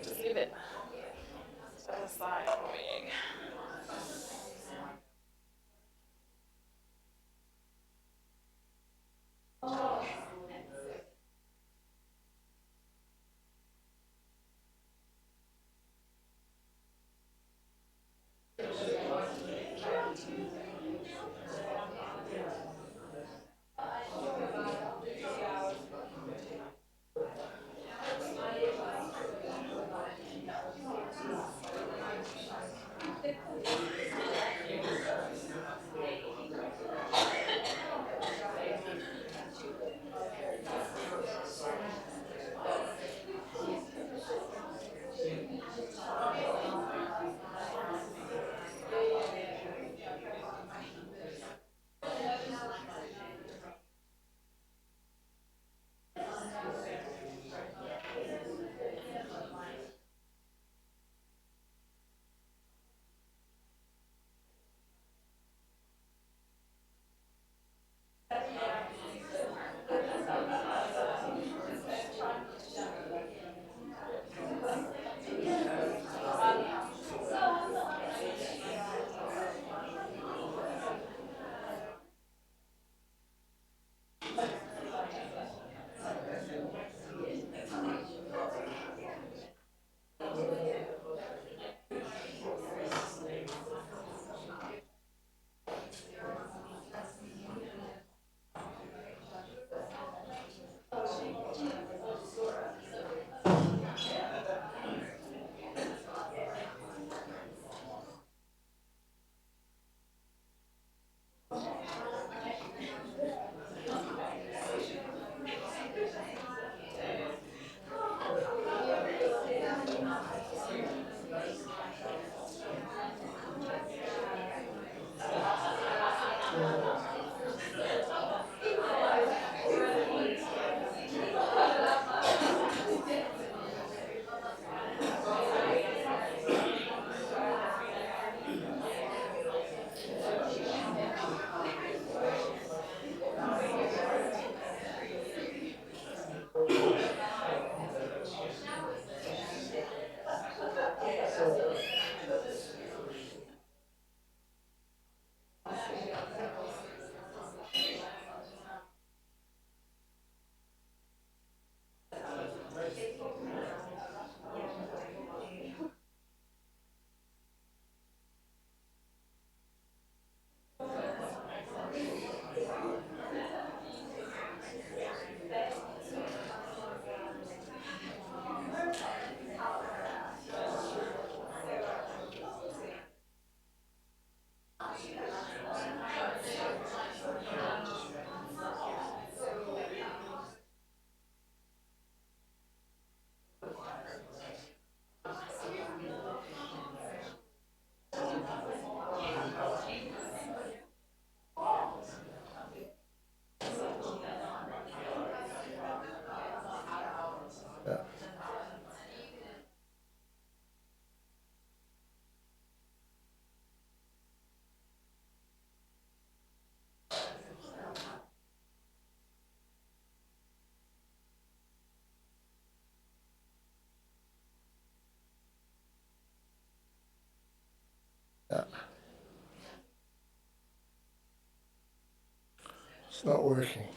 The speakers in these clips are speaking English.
Just leave it set aside for me. Yeah. Yeah. It's not working.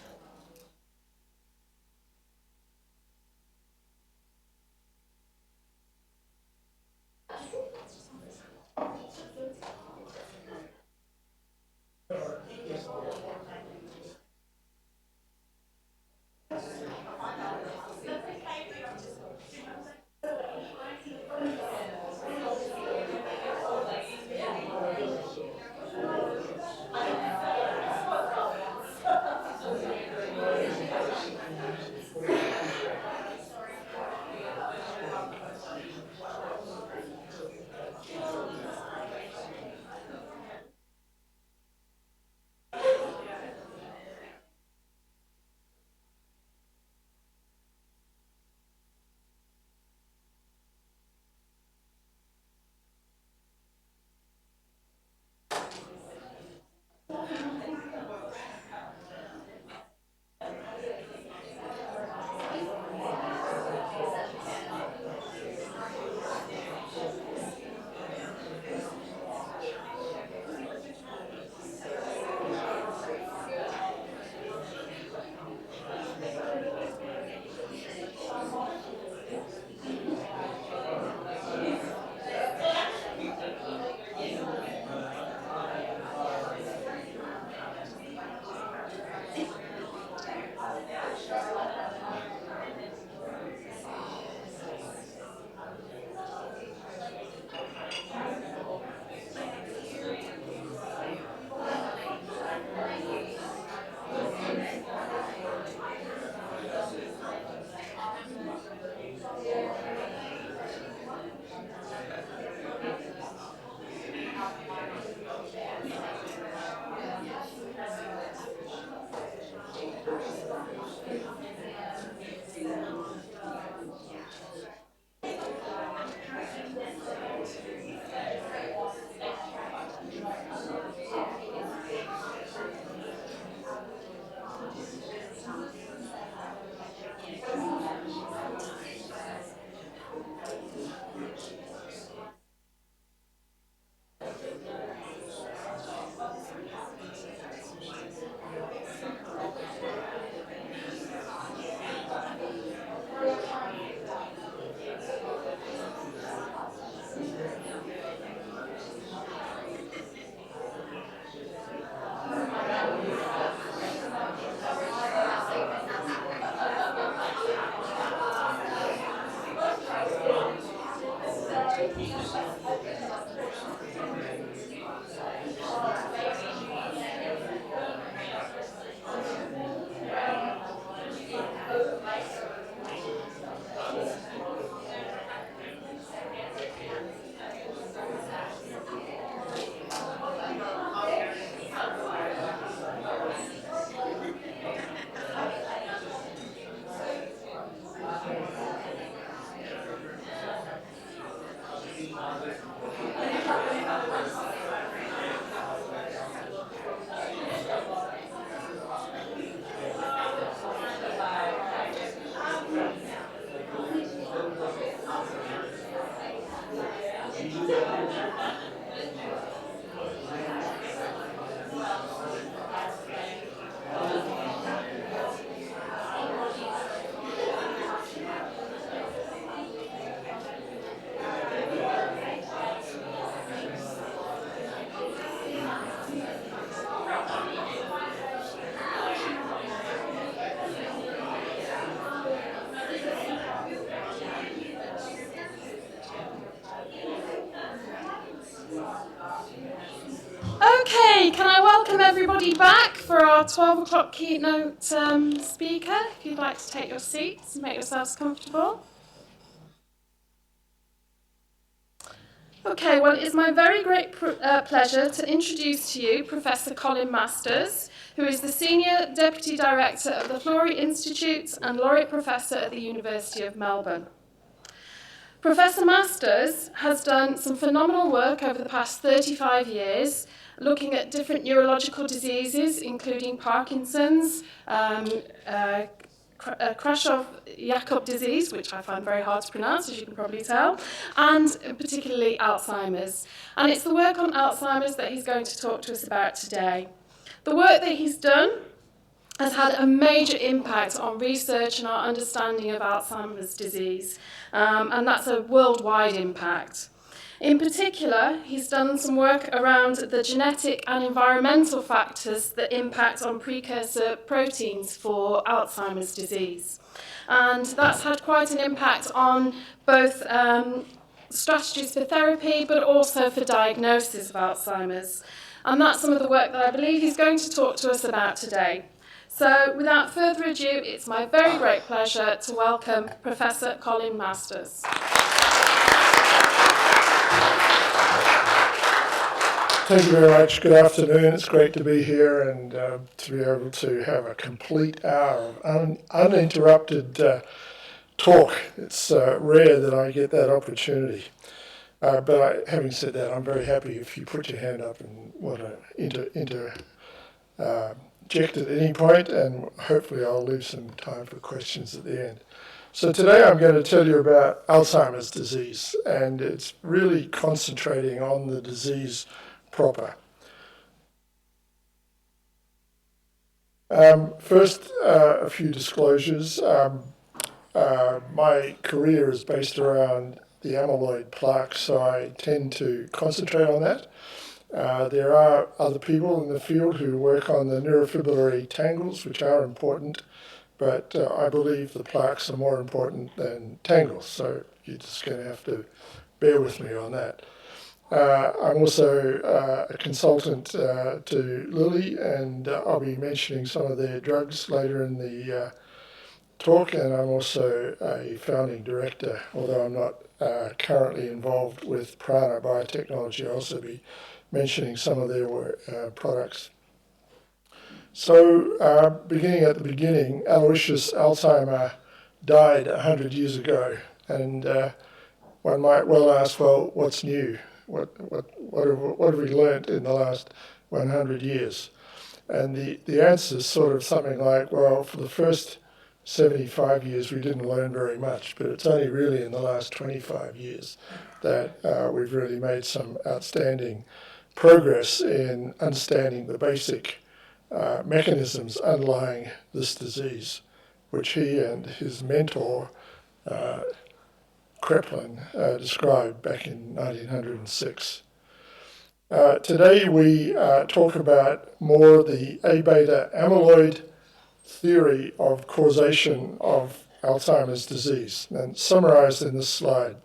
Okay, can I welcome everybody back for our 12 o'clock keynote speaker? If you'd like to take your seats and make yourselves comfortable. Okay, well, it's my very great pleasure to introduce to you Professor Colin Masters, who is the Senior Deputy Director of the Florey Institute and Laureate Professor at the University of Melbourne. Professor Masters has done some phenomenal work over the past 35 years, looking at different neurological diseases, including Parkinson's, Krasov-Jakob disease, which I find very hard to pronounce, as you can probably tell, and particularly Alzheimer's. And it's the work on Alzheimer's that he's going to talk to us about today. The work that he's done has had a major impact on research and our understanding of Alzheimer's disease, and that's a worldwide impact. In particular, he's done some work around the genetic and environmental factors that impact on precursor proteins for Alzheimer's disease. And that's had quite an impact on both strategies for therapy, but also for diagnosis of Alzheimer's. And that's some of the work that I believe he's going to talk to us about today. So without further ado, it's my very great pleasure to welcome Professor Colin Masters. Thank you very much. Good afternoon. It's great to be here and to be able to have a complete hour of uninterrupted talk. It's rare that I get that opportunity. But having said that, I'm very happy if you put your hand up and want to interject at any point, and hopefully I'll leave some time for questions at the end. So today I'm going to tell you about Alzheimer's disease, and it's really concentrating on the disease proper. First, a few disclosures. My career is based around the amyloid plaques, so I tend to concentrate on that. There are other people in the field who work on the neurofibrillary tangles, which are important, but I believe the plaques are more important than tangles, so you're just going to have to bear with me on that. I'm also a consultant to Lilly, and I'll be mentioning some of their drugs later in the talk, and I'm also a founding director, although I'm not currently involved with Prana Biotechnology. I'll also be mentioning some of their products. So, beginning at the beginning, Aloysius Alzheimer died 100 years ago, and one might well ask, well, what's new? What have we learnt in the last 100 years? And the answer is sort of something like, well, for the first 75 years we didn't learn very much, but it's only really in the last 25 years that we've really made some outstanding progress in understanding the basic mechanisms underlying this disease, which he and his mentor, Kreplin, described back in 1906. Today we talk about more the A-beta amyloid theory of causation of Alzheimer's disease, and summarized in this slide.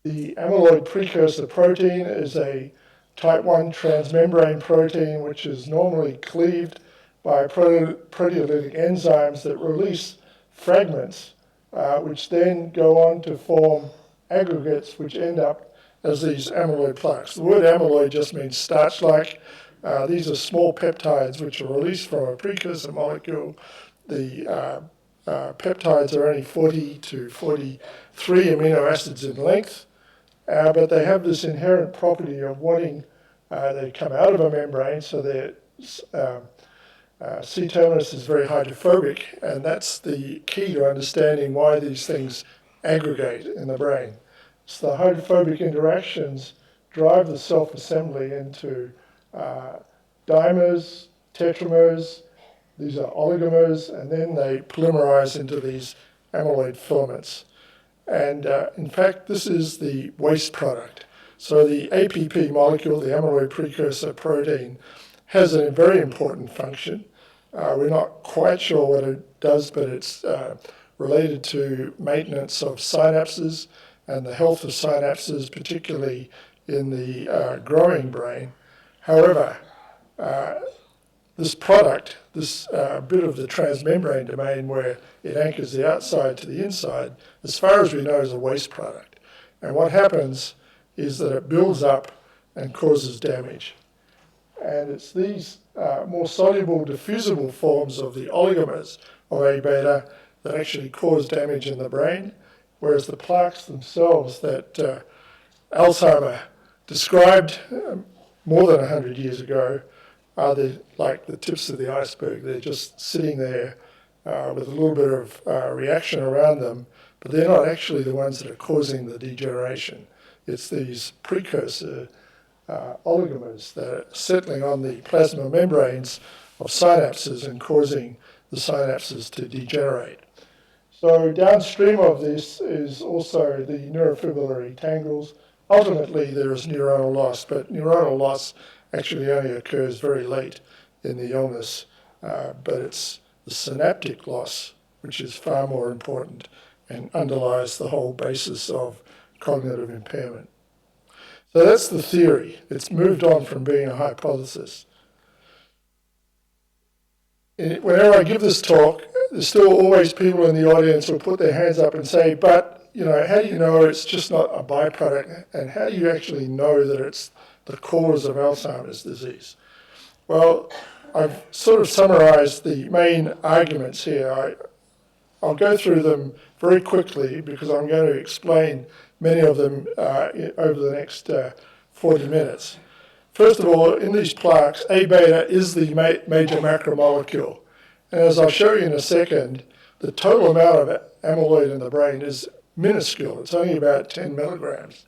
The amyloid precursor protein is a type 1 transmembrane protein which is normally cleaved by proteolytic enzymes that release fragments which then go on to form aggregates which end up as these amyloid plaques. The word amyloid just means starch-like. These are small peptides which are released from a precursor molecule. The peptides are only 40 to 43 amino acids in length, but they have this inherent property of wanting, they come out of a membrane, so their C-terminus is very hydrophobic, and that's the key to understanding why these things aggregate in the brain. So the hydrophobic interactions drive the self-assembly into dimers, tetramers, these are oligomers, and then they polymerize into these amyloid filaments. And in fact, this is the waste product. So the APP molecule, the amyloid precursor protein, has a very important function. We're not quite sure what it does, but it's related to maintenance of synapses and the health of synapses, particularly in the growing brain. However, this product, this bit of the transmembrane domain where it anchors the outside to the inside, as far as we know, is a waste product. And what happens is that it builds up and causes damage. And it's these more soluble, diffusible forms of the oligomers of A-beta that actually cause damage in the brain, whereas the plaques themselves that Alzheimer described more than 100 years ago are like the tips of the iceberg. They're just sitting there with a little bit of reaction around them, but they're not actually the ones that are causing the degeneration. It's these precursor oligomers that are settling on the plasma membranes of synapses and causing the synapses to degenerate. So downstream of this is also the neurofibrillary tangles. Ultimately, there is neuronal loss, but neuronal loss actually only occurs very late in the illness, but it's the synaptic loss which is far more important and underlies the whole basis of cognitive impairment. So that's the theory. It's moved on from being a hypothesis. Whenever I give this talk, there's still always people in the audience who put their hands up and say, but, how do you know it's just not a byproduct? And how do you actually know that it's the cause of Alzheimer's disease? Well, I've sort of summarized the main arguments here. I'll go through them very quickly because I'm going to explain many of them over the next 40 minutes. First of all, in these plaques, A-beta is the major macromolecule. And as I'll show you in a second, the total amount of amyloid in the brain is minuscule. It's only about 10 milligrams.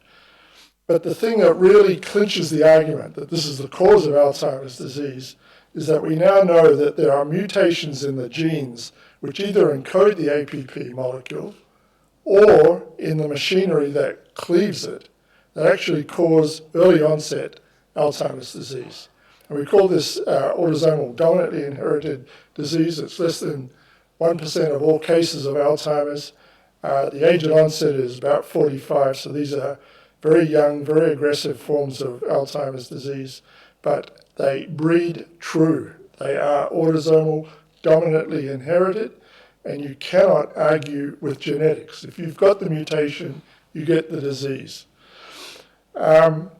But the thing that really clinches the argument that this is the cause of Alzheimer's disease is that we now know that there are mutations in the genes which either encode the APP molecule or in the machinery that cleaves it that actually cause early onset Alzheimer's disease. And we call this autosomal dominantly inherited disease. It's less than 1% of all cases of Alzheimer's. The age of onset is about 45, so these are very young, very aggressive forms of Alzheimer's disease, but they breed true. They are autosomal dominantly inherited, and you cannot argue with genetics. If you've got the mutation, you get the disease. I'll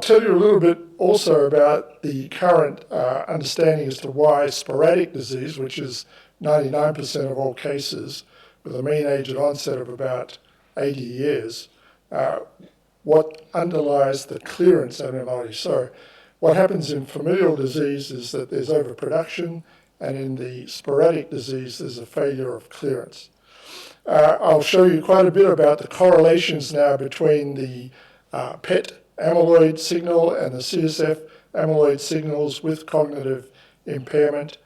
tell you a little bit also about the current understanding as to why sporadic disease, which is 99% of all cases, with a mean age of onset of about 80 years, what underlies the clearance antibody. So what happens in familial disease is that there's overproduction, and in the sporadic disease, there's a failure of clearance. I'll show you quite a bit about the correlations now between the PET amyloid signal and the CSF amyloid signals with cognitive impairment.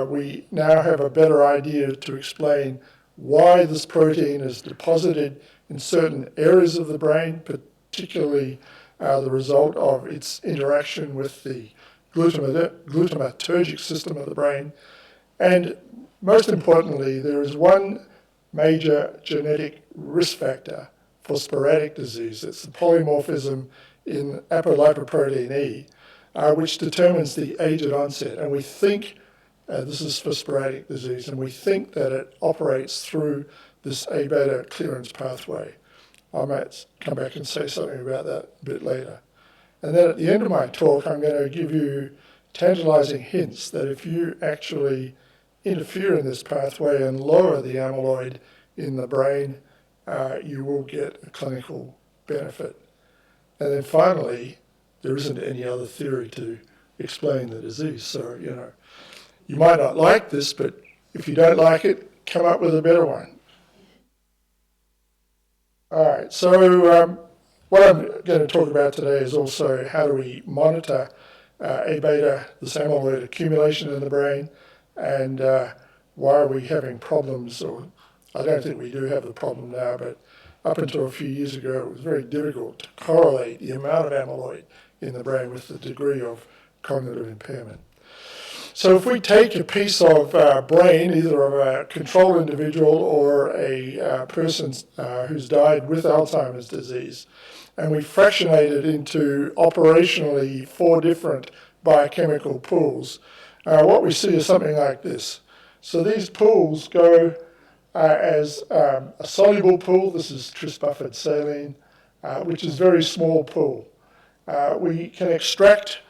We now have a better idea to explain why this protein is deposited in certain areas of the brain, particularly the result of its interaction with the glutamatergic system of the brain. And most importantly, there is one major genetic risk factor for sporadic disease. It's the polymorphism in apolipoprotein E, which determines the age at onset. And we think, this is for sporadic disease, and we think that it operates through this A-beta clearance pathway. I might come back and say something about that a bit later. And then at the end of my talk, I'm going to give you tantalizing hints that if you actually interfere in this pathway and lower the amyloid in the brain, you will get a clinical benefit. And then finally, there isn't any other theory to explain the disease. So, you might not like this, but if you don't like it, come up with a better one. All right, so what I'm going to talk about today is also how do we monitor A-beta, this amyloid accumulation in the brain, and why are we having problems, or I don't think we do have the problem now, but up until a few years ago, it was very difficult to correlate the amount of amyloid in the brain with the degree of cognitive impairment. So if we take a piece of brain, either of a control individual or a person who's died with Alzheimer's disease, and we fractionate it into operationally 4 different biochemical pools, what we see is something like this. So these pools go as a soluble pool. This is tris-buffered saline, which is a very small pool. We can extract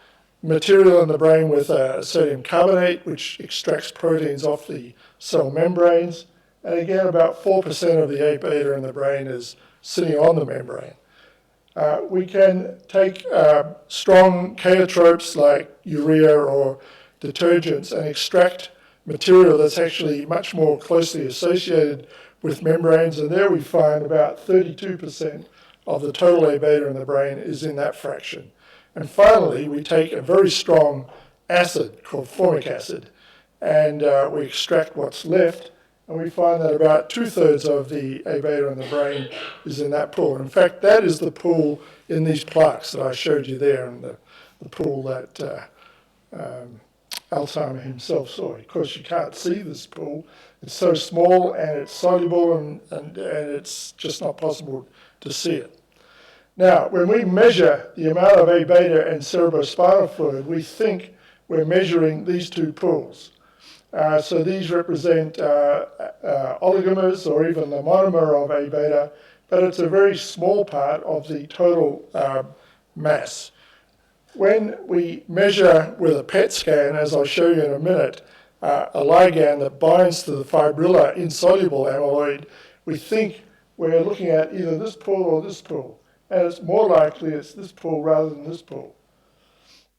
material in the brain with sodium carbonate, which extracts proteins off the cell membranes. And again, about 4% of the A-beta in the brain is sitting on the membrane. We can take strong chaotropes like urea or detergents and extract material that's actually much more closely associated with membranes, and there we find about 32% of the total A-beta in the brain is in that fraction. And finally, we take a very strong acid called formic acid, and we extract what's left, and we find that about 2/3 of the A-beta in the brain is in that pool. In fact, that is the pool in these plaques that I showed you there, and the pool that Alzheimer himself saw. Of course, you can't see this pool. It's so small, and it's soluble, and it's just not possible to see it. Now, when we measure the amount of A-beta and cerebrospinal fluid, we think we're measuring these 2 pools. So these represent oligomers or even the monomer of A-beta, but it's a very small part of the total mass. When we measure with a PET scan, as I'll show you in a minute, a ligand that binds to the fibrilla insoluble amyloid, we think we're looking at either this pool or this pool. And it's more likely it's this pool rather than this pool.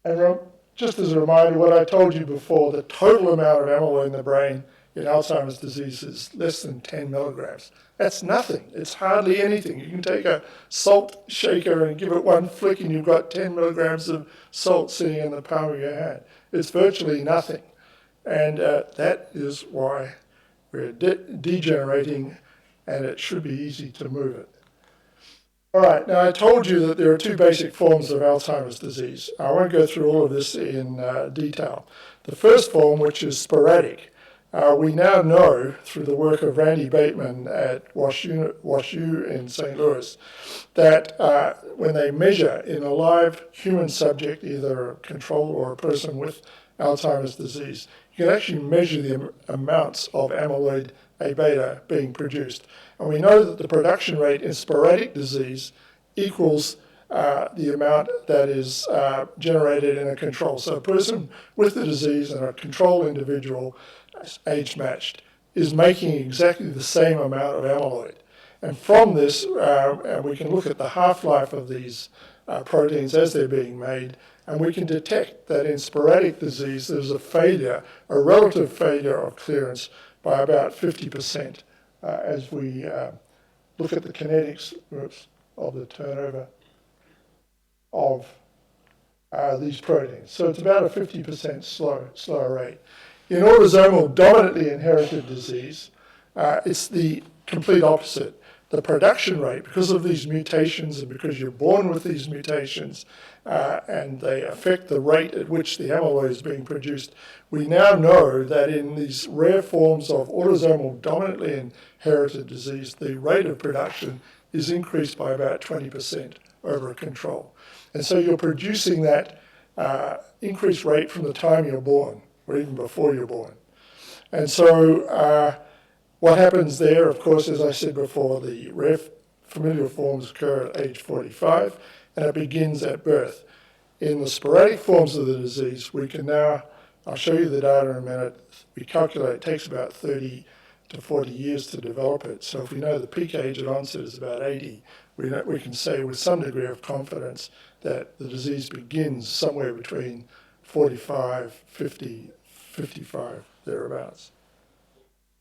And just as a reminder, what I told you before, the total amount of amyloid in the brain in Alzheimer's disease is less than 10 milligrams. That's nothing. It's hardly anything. You can take a salt shaker and give it one flick and you've got 10 milligrams of salt sitting in the palm of your hand. It's virtually nothing. And that is why we're degenerating, and it should be easy to move it. All right, now I told you that there are 2 basic forms of Alzheimer's disease. I won't go through all of this in detail. The first form, which is sporadic, we now know through the work of Randy Bateman at WashU in St. Louis that when they measure in a live human subject, either a control or a person with Alzheimer's disease, you can actually measure the amounts of amyloid A-beta being produced. And we know that the production rate in sporadic disease equals the amount that is generated in a control. So a person with the disease and a control individual, age-matched, is making exactly the same amount of amyloid. And from this, we can look at the half-life of these proteins as they're being made, and we can detect that in sporadic disease there's a failure, a relative failure of clearance by about 50%. As we look at the kinetics of the turnover of these proteins. So it's about a 50% slower rate. In autosomal dominantly inherited disease, it's the complete opposite. the production rate, because of these mutations and because you're born with these mutations, and they affect the rate at which the amyloid is being produced, we now know that in these rare forms of autosomal dominantly inherited disease, the rate of production is increased by about 20% over a control. And so you're producing that increased rate from the time you're born, or even before you're born. And so what happens there, of course, as I said before, the rare familial forms occur at age 45, and it begins at birth. In the sporadic forms of the disease, we can now, I'll show you the data in a minute, we calculate it takes about 30 to 40 years to develop it. So if we know the peak age at onset is about 80, we can say with some degree of confidence that the disease begins somewhere between 45, 50, 55, thereabouts.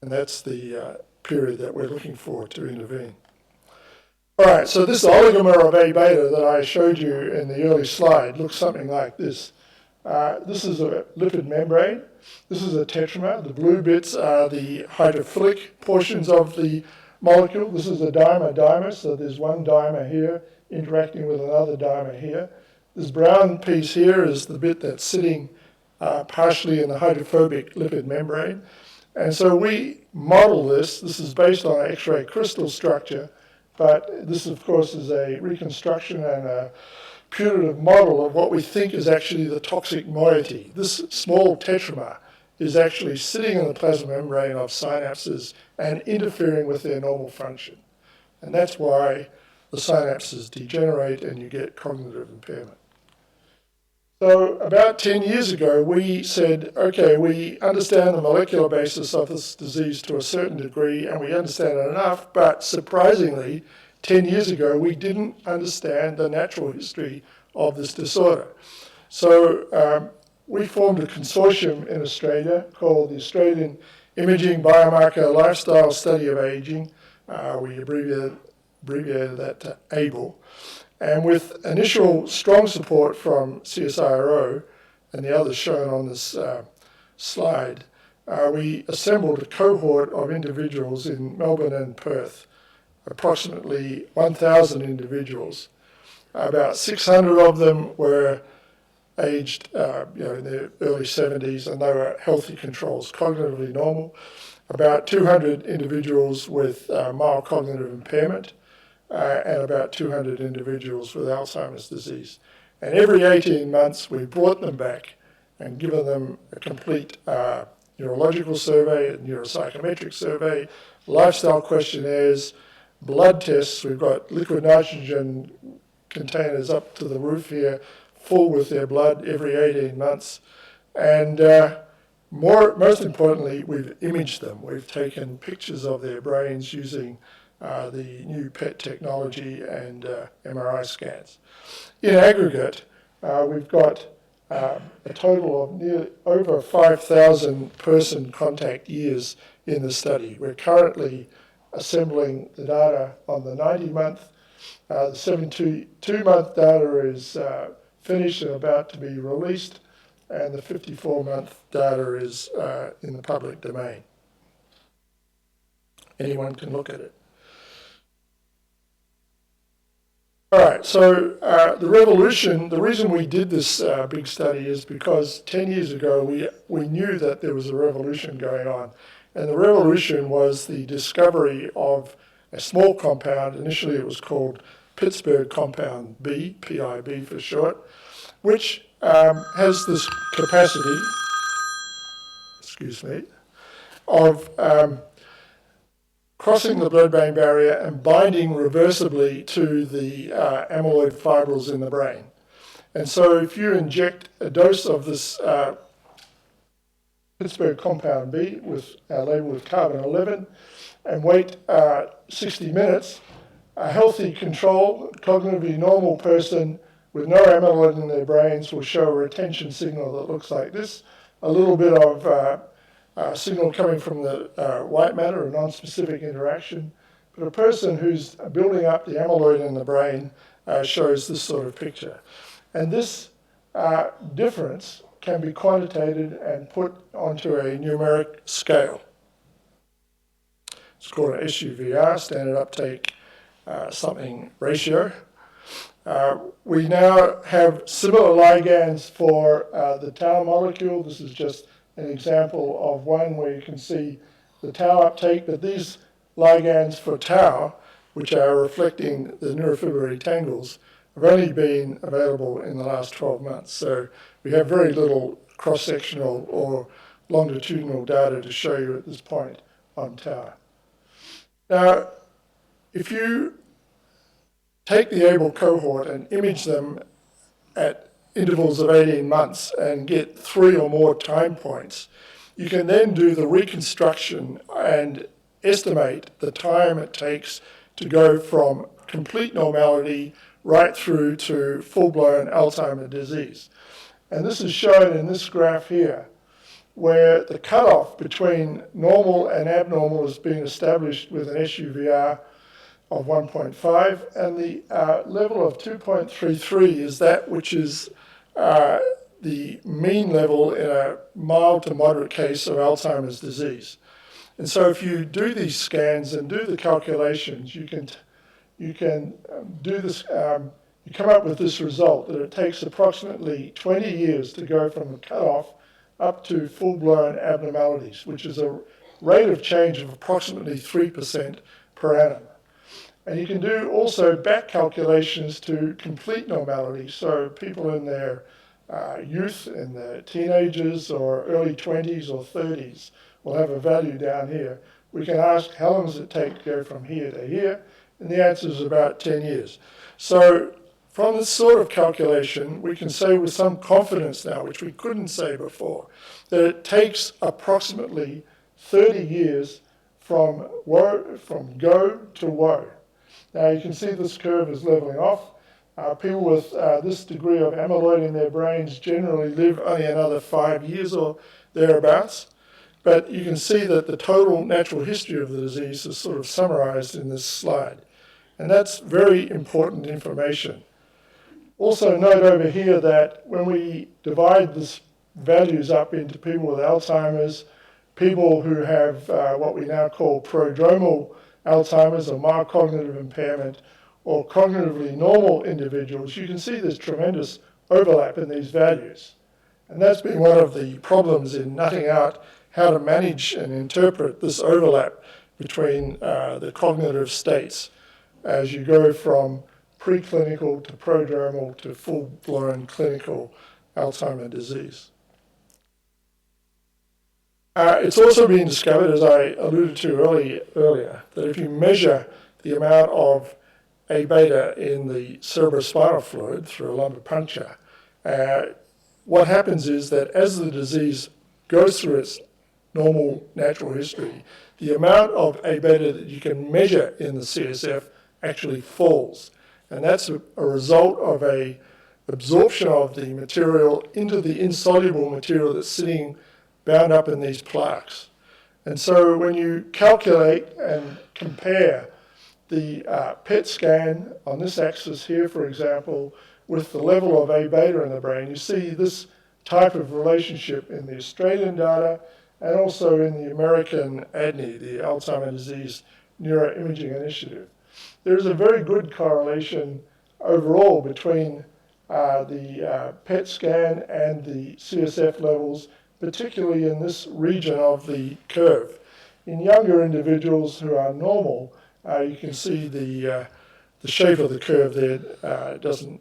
And that's the period that we're looking for to intervene. All right, so this oligomer of A beta that I showed you in the early slide looks something like this. This is a lipid membrane. This is a tetramand. The blue bits are the hydrophilic portions of the molecule. This is a dimer-dimer, so there's one dimer here interacting with another dimer here. This brown piece here is the bit that's sitting partially in the hydrophobic lipid membrane. And so we model this. This is based on an X-ray crystal structure, but this, of course, is a reconstruction and a putative model of what we think is actually the toxic moiety. This small tetramer is actually sitting in the plasma membrane of synapses and interfering with their normal function. And that's why the synapses degenerate and you get cognitive impairment. So about 10 years ago, we said, okay, we understand the molecular basis of this disease to a certain degree, and we understand it enough, but surprisingly, 10 years ago, we didn't understand the natural history of this disorder. So we formed a consortium in Australia called the Australian Imaging Biomarker Lifestyle Study of Aging. We abbreviated that to ABLE. And with initial strong support from CSIRO and the others shown on this slide, we assembled a cohort of individuals in Melbourne and Perth, approximately 1,000 individuals. About 600 of them were aged in their early 70s, and they were healthy controls, cognitively normal. About 200 individuals with mild cognitive impairment, and about 200 individuals with Alzheimer's disease. And every 18 months, we brought them back and given them a complete neurological survey, a neuropsychometric survey, lifestyle questionnaires, blood tests. We've got liquid nitrogen containers up to the roof here, full with their blood every 18 months. And most importantly, we've imaged them. We've taken pictures of their brains using the new PET technology and MRI scans. In aggregate, we've got a total of nearly over 5,000 person contact years in the study. We're currently assembling the data on the 90-month. The 72-month data is finished and about to be released, and the 54-month data is in the public domain. Anyone can look at it. All right, so the revolution, the reason we did this big study is because 10 years ago we knew that there was a revolution going on. And the revolution was the discovery of a small compound. Initially it was called Pittsburgh compound B, PIB for short, which has this capacity, of crossing the blood-brain barrier and binding reversibly to the amyloid fibrils in the brain. And so if you inject a dose of this Pittsburgh compound B labeled with carbon-11 and wait 60 minutes, a healthy control, cognitively normal person with no amyloid in their brains will show a retention signal that looks like this, a little bit of signal coming from the white matter, a non-specific interaction. But a person who's building up the amyloid in the brain shows this sort of picture. And this difference can be quantitated and put onto a numeric scale. It's called an SUVR, standard uptake something ratio. We now have similar ligands for the tau molecule. This is just an example of one where you can see the tau uptake, but these ligands for tau, which are reflecting the neurofibrillary tangles, have only been available in the last 12 months. So we have very little cross-sectional or longitudinal data to show you at this point on tau. Now, if you take the ABLE cohort and image them at intervals of 18 months and get 3 or more time points, you can then do the reconstruction and estimate the time it takes to go from complete normality right through to full-blown Alzheimer's disease. And this is shown in this graph here, where the cutoff between normal and abnormal has been established with an SUVR of 1.5, and the level of 2.33 is that which is the mean level in a mild to moderate case of Alzheimer's disease. And so if you do these scans and do the calculations, you can do this, you come up with this result, that it takes approximately 20 years to go from the cutoff up to full-blown abnormalities, which is a rate of change of approximately 3% per annum. And you can do also back calculations to complete normality. So people in their youth, in their teenagers or early 20s or 30s will have a value down here. We can ask, how long does it take to go from here to here? And the answer is about 10 years. So from this sort of calculation, we can say with some confidence now, which we couldn't say before, that it takes approximately 30 years from go to woe. Now you can see this curve is leveling off. People with this degree of amyloid in their brains generally live only another 5 years or thereabouts. But you can see that the total natural history of the disease is sort of summarized in this slide. And that's very important information. Also note over here that when we divide these values up into people with Alzheimer's, people who have what we now call prodromal Alzheimer's or mild cognitive impairment, or cognitively normal individuals, you can see there's tremendous overlap in these values. And that's been one of the problems in nutting out how to manage and interpret this overlap between the cognitive states as you go from preclinical to prodromal to full-blown clinical Alzheimer's disease. It's also been discovered, as I alluded to earlier, that if you measure the amount of A-beta in the cerebrospinal fluid through a lumbar puncture, what happens is that as the disease goes through its normal natural history, the amount of A-beta that you can measure in the CSF actually falls. And that's a result of an absorption of the material into the insoluble material that's sitting bound up in these plaques. And so when you calculate and compare the PET scan on this axis here, for example, with the level of A-beta in the brain, you see this type of relationship in the Australian data and also in the American ADNI, the Alzheimer's Disease Neuroimaging Initiative. There's a very good correlation overall between the PET scan and the CSF levels, particularly in this region of the curve. In younger individuals who are normal, you can see the shape of the curve there doesn't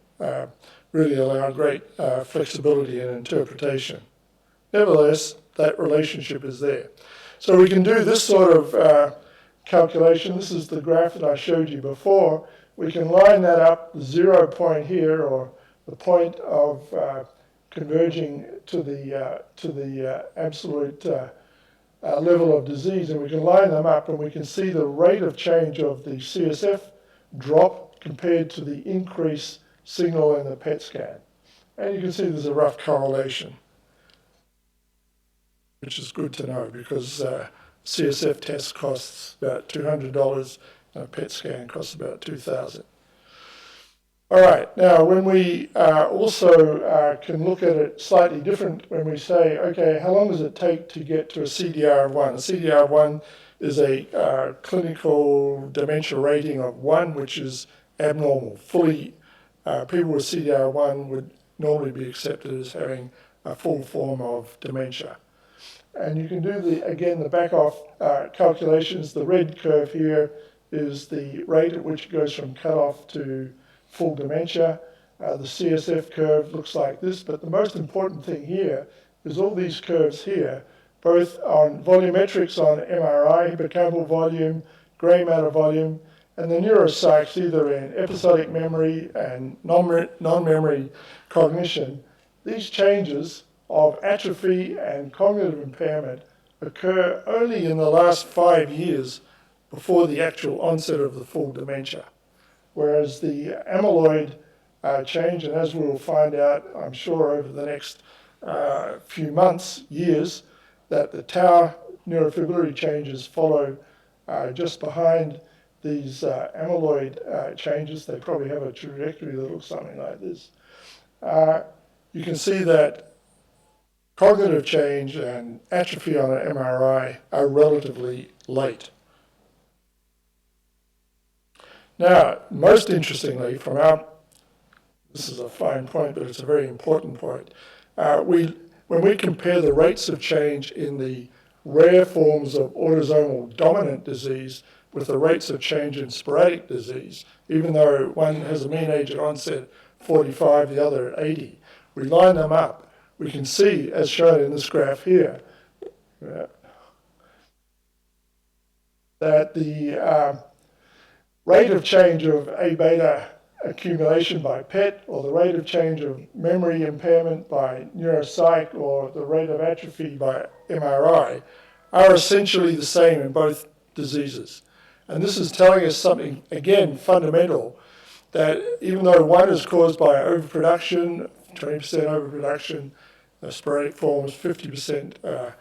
really allow great flexibility in interpretation. Nevertheless, that relationship is there. So we can do this sort of calculation. This is the graph that I showed you before. We can line that up, the 0 point here, or the point of converging to the absolute level of disease, and we can line them up and we can see the rate of change of the CSF drop compared to the increase signal in the PET scan. And you can see there's a rough correlation, which is good to know because CSF test costs about $200 and a PET scan costs about $2,000. All right, now when we also can look at it slightly different when we say, okay, how long does it take to get to a CDR of 1? A CDR of 1 is a clinical dementia rating of 1, which is abnormal. People with CDR1 would normally be accepted as having a full form of dementia. And you can do the back-off calculations. The red curve here is the rate at which it goes from cutoff to full dementia. The CSF curve looks like this, but the most important thing here is all these curves here, both on volumetrics on MRI, hippocampal volume, grey matter volume, and the neuropsychs either in episodic memory and non-memory cognition. These changes of atrophy and cognitive impairment occur only in the last 5 years before the actual onset of the full dementia. Whereas the amyloid change, and as we will find out, I'm sure, over the next few months, years, that the tau neurofibrillary changes follow just behind these amyloid changes. They probably have a trajectory that looks something like this. You can see that cognitive change and atrophy on an MRI are relatively late. Now, most interestingly, this is a fine point, but it's a very important point, when we compare the rates of change in the rare forms of autosomal dominant disease with the rates of change in sporadic disease, even though one has a mean age at onset 45, the other at 80, we line them up. We can see, as shown in this graph here, that the rate of change of A-beta accumulation by PET, or the rate of change of memory impairment by neuropsych, or the rate of atrophy by MRI, are essentially the same in both diseases. And this is telling us something, again, fundamental, that even though one is caused by overproduction, 20% overproduction, sporadic forms, 50%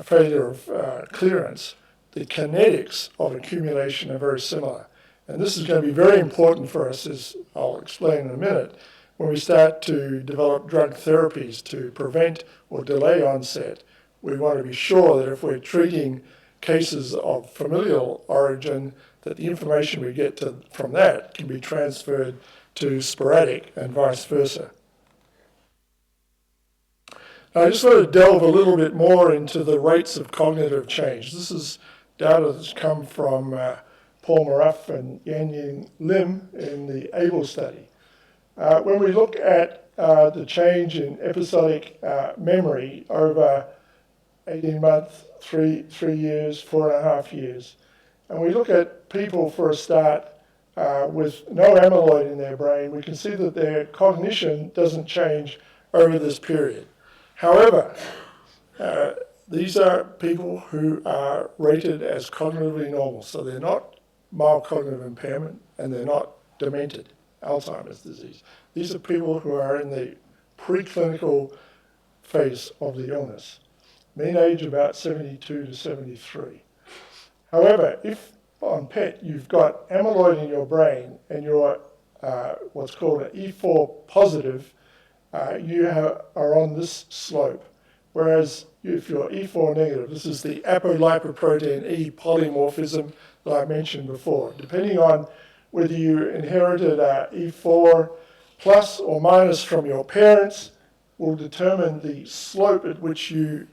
failure of clearance, the kinetics of accumulation are very similar. And this is going to be very important for us, as I'll explain in a minute, when we start to develop drug therapies to prevent or delay onset. We want to be sure that if we're treating cases of familial origin, that the information we get from that can be transferred to sporadic and vice versa. I just want to delve a little bit more into the rates of cognitive change. This is data that's come from Paul Maruff and Yan-Ying Lim in the ABLE study. When we look at the change in episodic memory over 18 months, 3 years, 4.5 years, and we look at people for a start with no amyloid in their brain, we can see that their cognition doesn't change over this period. However, these are people who are rated as cognitively normal, so they're not mild cognitive impairment and they're not demented, Alzheimer's disease. These are people who are in the preclinical phase of the illness. Mean age about 72 to 73. However, if on PET you've got amyloid in your brain and you're what's called an E4 positive, you are on this slope. Whereas if you're E4 negative, this is the apolipoprotein E polymorphism that I mentioned before. Depending on whether you inherited E4 plus or minus from your parents will determine the slope at which you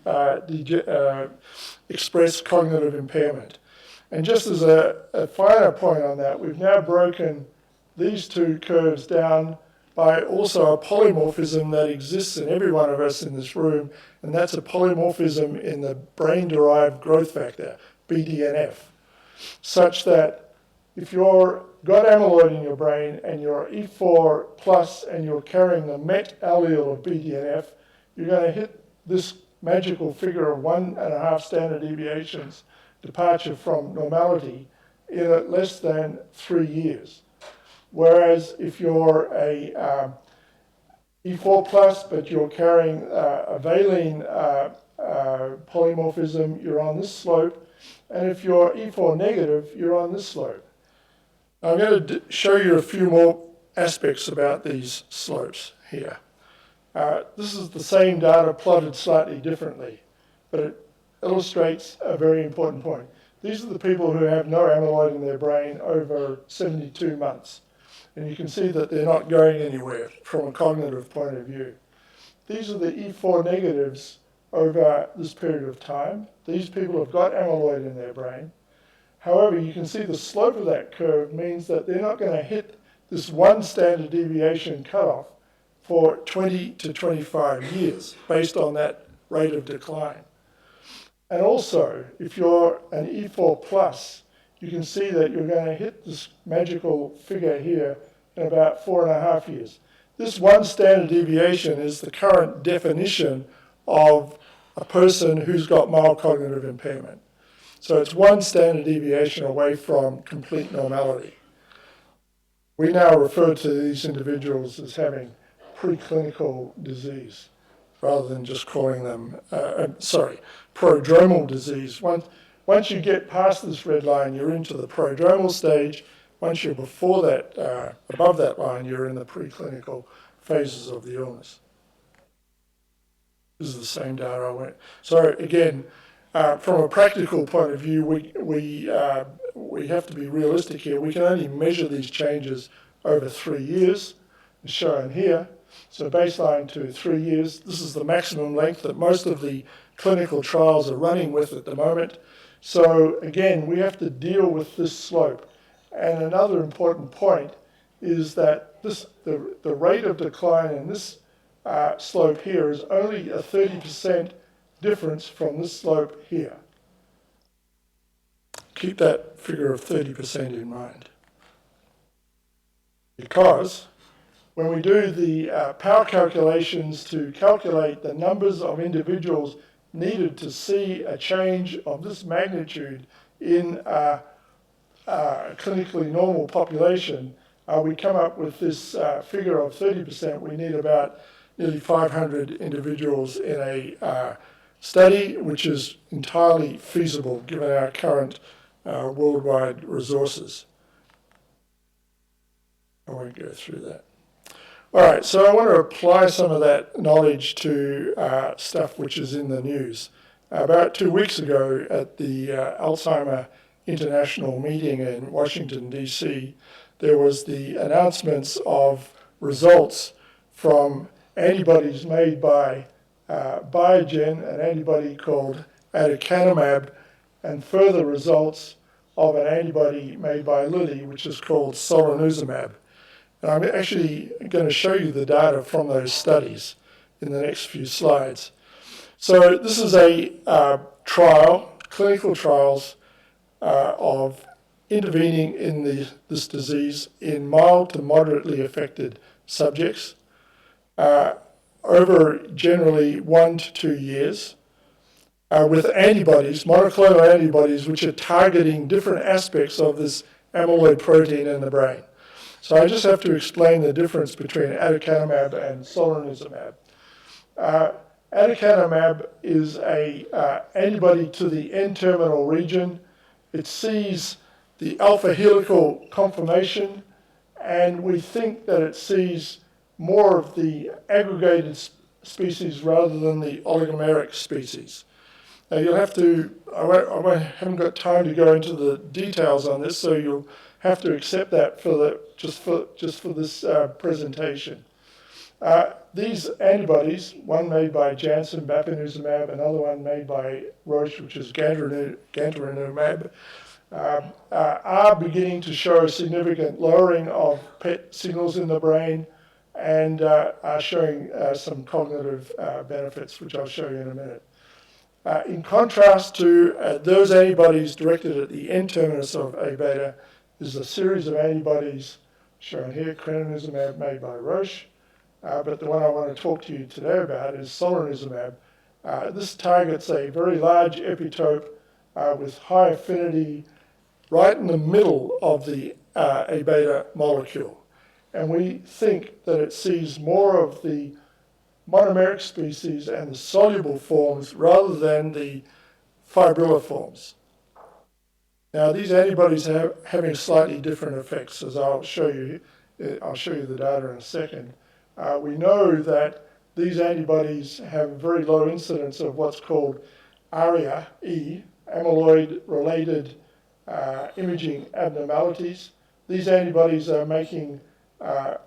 express cognitive impairment. And just as a finer point on that, we've now broken these two curves down by also a polymorphism that exists in every one of us in this room, and that's a polymorphism in the brain-derived growth factor, BDNF, such that if you've got amyloid in your brain and you're E4 plus and you're carrying the MET allele of BDNF, you're going to hit this magical figure of 1.5 standard deviations departure from normality in less than 3 years. Whereas if you're a E4 plus, but you're carrying a valine polymorphism, you're on this slope. And if you're E4 negative, you're on this slope. I'm going to show you a few more aspects about these slopes here. This is the same data plotted slightly differently, but it illustrates a very important point. These are the people who have no amyloid in their brain over 72 months. And you can see that they're not going anywhere from a cognitive point of view. These are the E4 negatives over this period of time. These people have got amyloid in their brain. However, you can see the slope of that curve means that they're not going to hit this one standard deviation cutoff for 20 to 25 years based on that rate of decline. And also, if you're an E4 plus, you can see that you're going to hit this magical figure here in about 4.5 years. This one standard deviation is the current definition of a person who's got mild cognitive impairment. So it's one standard deviation away from complete normality. We now refer to these individuals as having preclinical disease, rather than just calling them, prodromal disease. Once you get past this red line, you're into the prodromal stage. Once you're before that, above that line, you're in the preclinical phases of the illness. This is the same data I went. So again, from a practical point of view, we have to be realistic here. We can only measure these changes over 3 years, as shown here. So baseline to 3 years. This is the maximum length that most of the clinical trials are running with at the moment. So again, we have to deal with this slope. And another important point is that the rate of decline in this slope here is only a 30% difference from this slope here. Keep that figure of 30% in mind. Because when we do the power calculations to calculate the numbers of individuals needed to see a change of this magnitude in a clinically normal population, we come up with this figure of 30%. We need about nearly 500 individuals in a study, which is entirely feasible given our current worldwide resources. I won't go through that. All right, so I want to apply some of that knowledge to stuff which is in the news. About 2 weeks ago at the Alzheimer International meeting in Washington, D.C., there was the announcements of results from antibodies made by Biogen, an antibody called aducanumab, and further results of an antibody made by Lilly, which is called solanezumab. And I'm actually going to show you the data from those studies in the next few slides. So this is a trial, clinical trials of intervening in this disease in mild to moderately affected subjects over generally 1 to 2 years with antibodies, monoclonal antibodies, which are targeting different aspects of this amyloid protein in the brain. So I just have to explain the difference between aducanumab and solanezumab. Aducanumab is an antibody to the N-terminal region. It sees the alpha helical conformation, and we think that it sees more of the aggregated species rather than the oligomeric species. Now you'll have to, I haven't got time to go into the details on this, so you'll have to accept that just for this presentation. These antibodies, one made by Janssen, bapineuzumab, another one made by Roche, which is gantenerumab, are beginning to show significant lowering of PET signals in the brain and are showing some cognitive benefits, which I'll show you in a minute. In contrast to those antibodies directed at the N-terminus of A-beta, there's a series of antibodies shown here, crenezumab made by Roche, but the one I want to talk to you today about is solanezumab. This targets a very large epitope with high affinity right in the middle of the A-beta molecule. And we think that it sees more of the monomeric species and the soluble forms rather than the fibrillar forms. Now these antibodies are having slightly different effects, as I'll show you the data in a second. We know that these antibodies have very low incidence of what's called ARIA-E, amyloid-related imaging abnormalities. These antibodies are making a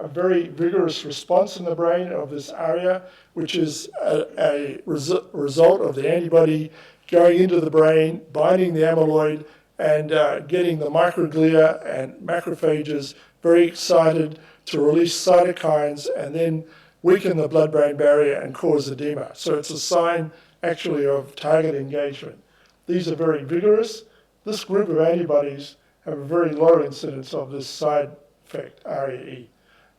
very vigorous response in the brain of this area, which is a result of the antibody going into the brain, binding the amyloid, and getting the microglia and macrophages very excited to release cytokines and then weaken the blood-brain barrier and cause edema. So it's a sign, actually, of target engagement. These are very vigorous. This group of antibodies have a very low incidence of this side effect, ARIA-E.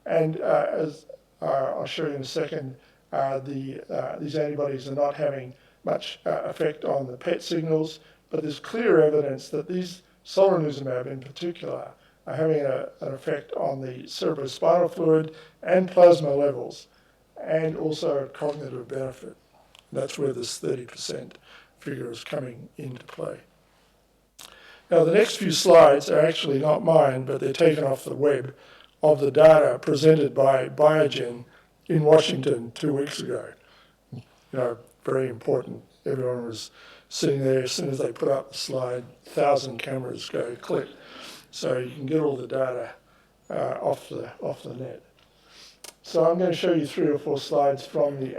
And as I'll show you in a second, these antibodies are not having much effect on the PET signals, but there's clear evidence that these solanezumab in particular are having an effect on the cerebrospinal fluid and plasma levels, and also cognitive benefit. That's where this 30% figure is coming into play. Now, the next few slides are actually not mine, but they're taken off the web of the data presented by Biogen in Washington 2 weeks ago. You know, very important. Everyone was sitting there. As soon as they put up the slide, 1,000 cameras go click. So you can get all the data off the net. So I'm going to show you 3 or 4 slides from the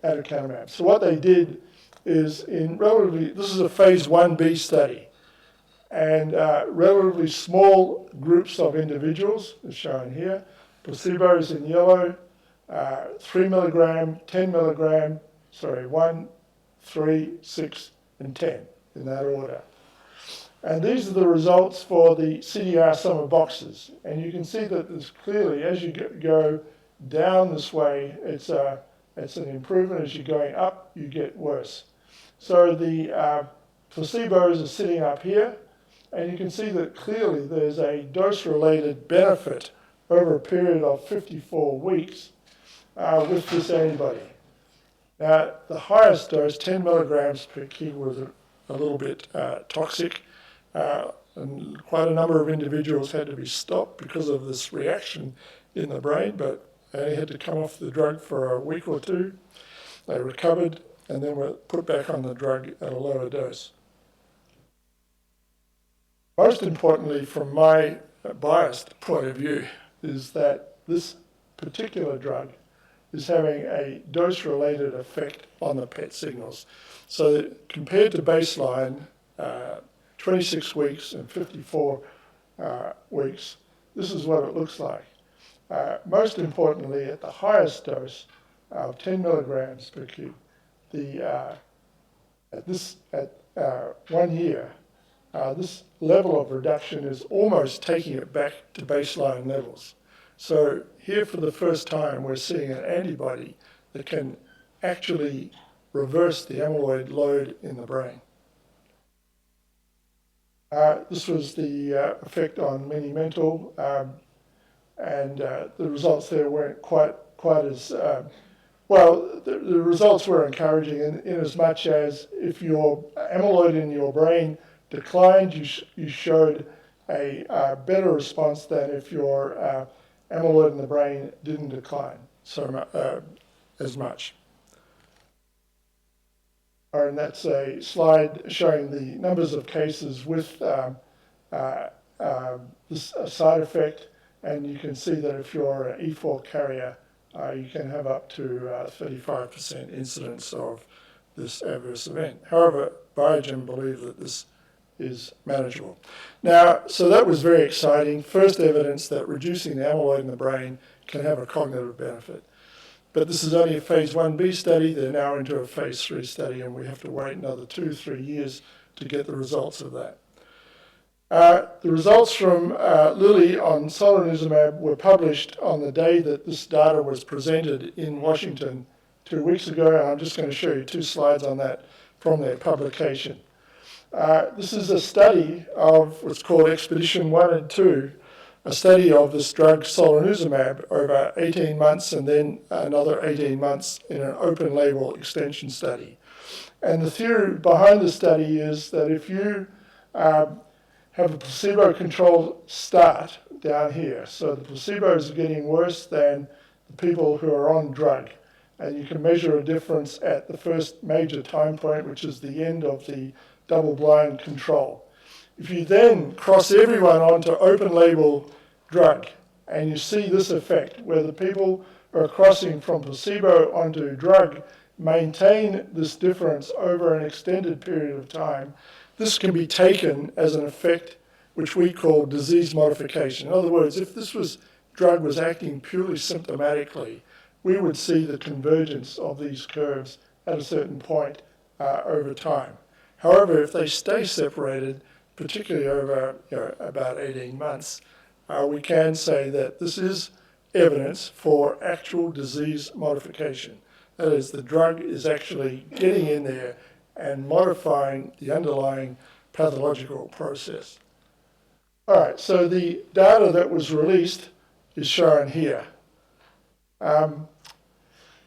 aducanumab. So what they did is this is a phase 1b study, and relatively small groups of individuals, as shown here, placebos in yellow, 3 milligram, 10 milligram, 1, 3, 6, and 10, in that order. And these are the results for the CDR sum of boxes. And you can see that there's clearly, as you go down this way, it's an improvement. As you're going up, you get worse. So the placebos are sitting up here, and you can see that clearly there's a dose-related benefit over a period of 54 weeks with this antibody. Now, the highest dose, 10 milligrams per kg, was a little bit toxic, and quite a number of individuals had to be stopped because of this reaction in the brain, but they had to come off the drug for a week or 2. They recovered and then were put back on the drug at a lower dose. Most importantly, from my biased point of view, is that this particular drug is having a dose-related effect on the PET signals. So compared to baseline, 26 weeks and 54 weeks, this is what it looks like. Most importantly, at the highest dose of 10 milligrams per cube, at 1 year, this level of reduction is almost taking it back to baseline levels. So here for the first time, we're seeing an antibody that can actually reverse the amyloid load in the brain. This was the effect on mini-mental, and the results there weren't quite as, the results were encouraging in as much as if your amyloid in your brain declined, you showed a better response than if your amyloid in the brain didn't decline as much. And that's a slide showing the numbers of cases with this side effect, and you can see that if you're an E4 carrier, you can have up to 35% incidence of this adverse event. However, Biogen believe that this is manageable. Now, so that was very exciting. First evidence that reducing the amyloid in the brain can have a cognitive benefit. But this is only a phase 1b study. They're now into a phase 3 study, and we have to wait another 2-3 years to get the results of that. The results from Lilly on solanezumab were published on the day that this data was presented in Washington 2 weeks ago, and I'm just going to show you 2 slides on that from their publication. This is a study of what's called Expedition 1 and 2, a study of this drug solanezumab over 18 months and then another 18 months in an open label extension study. And the theory behind the study is that if you have a placebo-controlled start down here, so the placebos are getting worse than the people who are on drug, and you can measure a difference at the first major time point, which is the end of the double-blind control. If you then cross everyone onto open-label drug, and you see this effect, where the people who are crossing from placebo onto drug maintain this difference over an extended period of time, this can be taken as an effect which we call disease modification. In other words, if this drug was acting purely symptomatically, we would see the convergence of these curves at a certain point over time. However, if they stay separated, particularly over about 18 months, we can say that this is evidence for actual disease modification. That is, the drug is actually getting in there and modifying the underlying pathological process. All right, so the data that was released is shown here.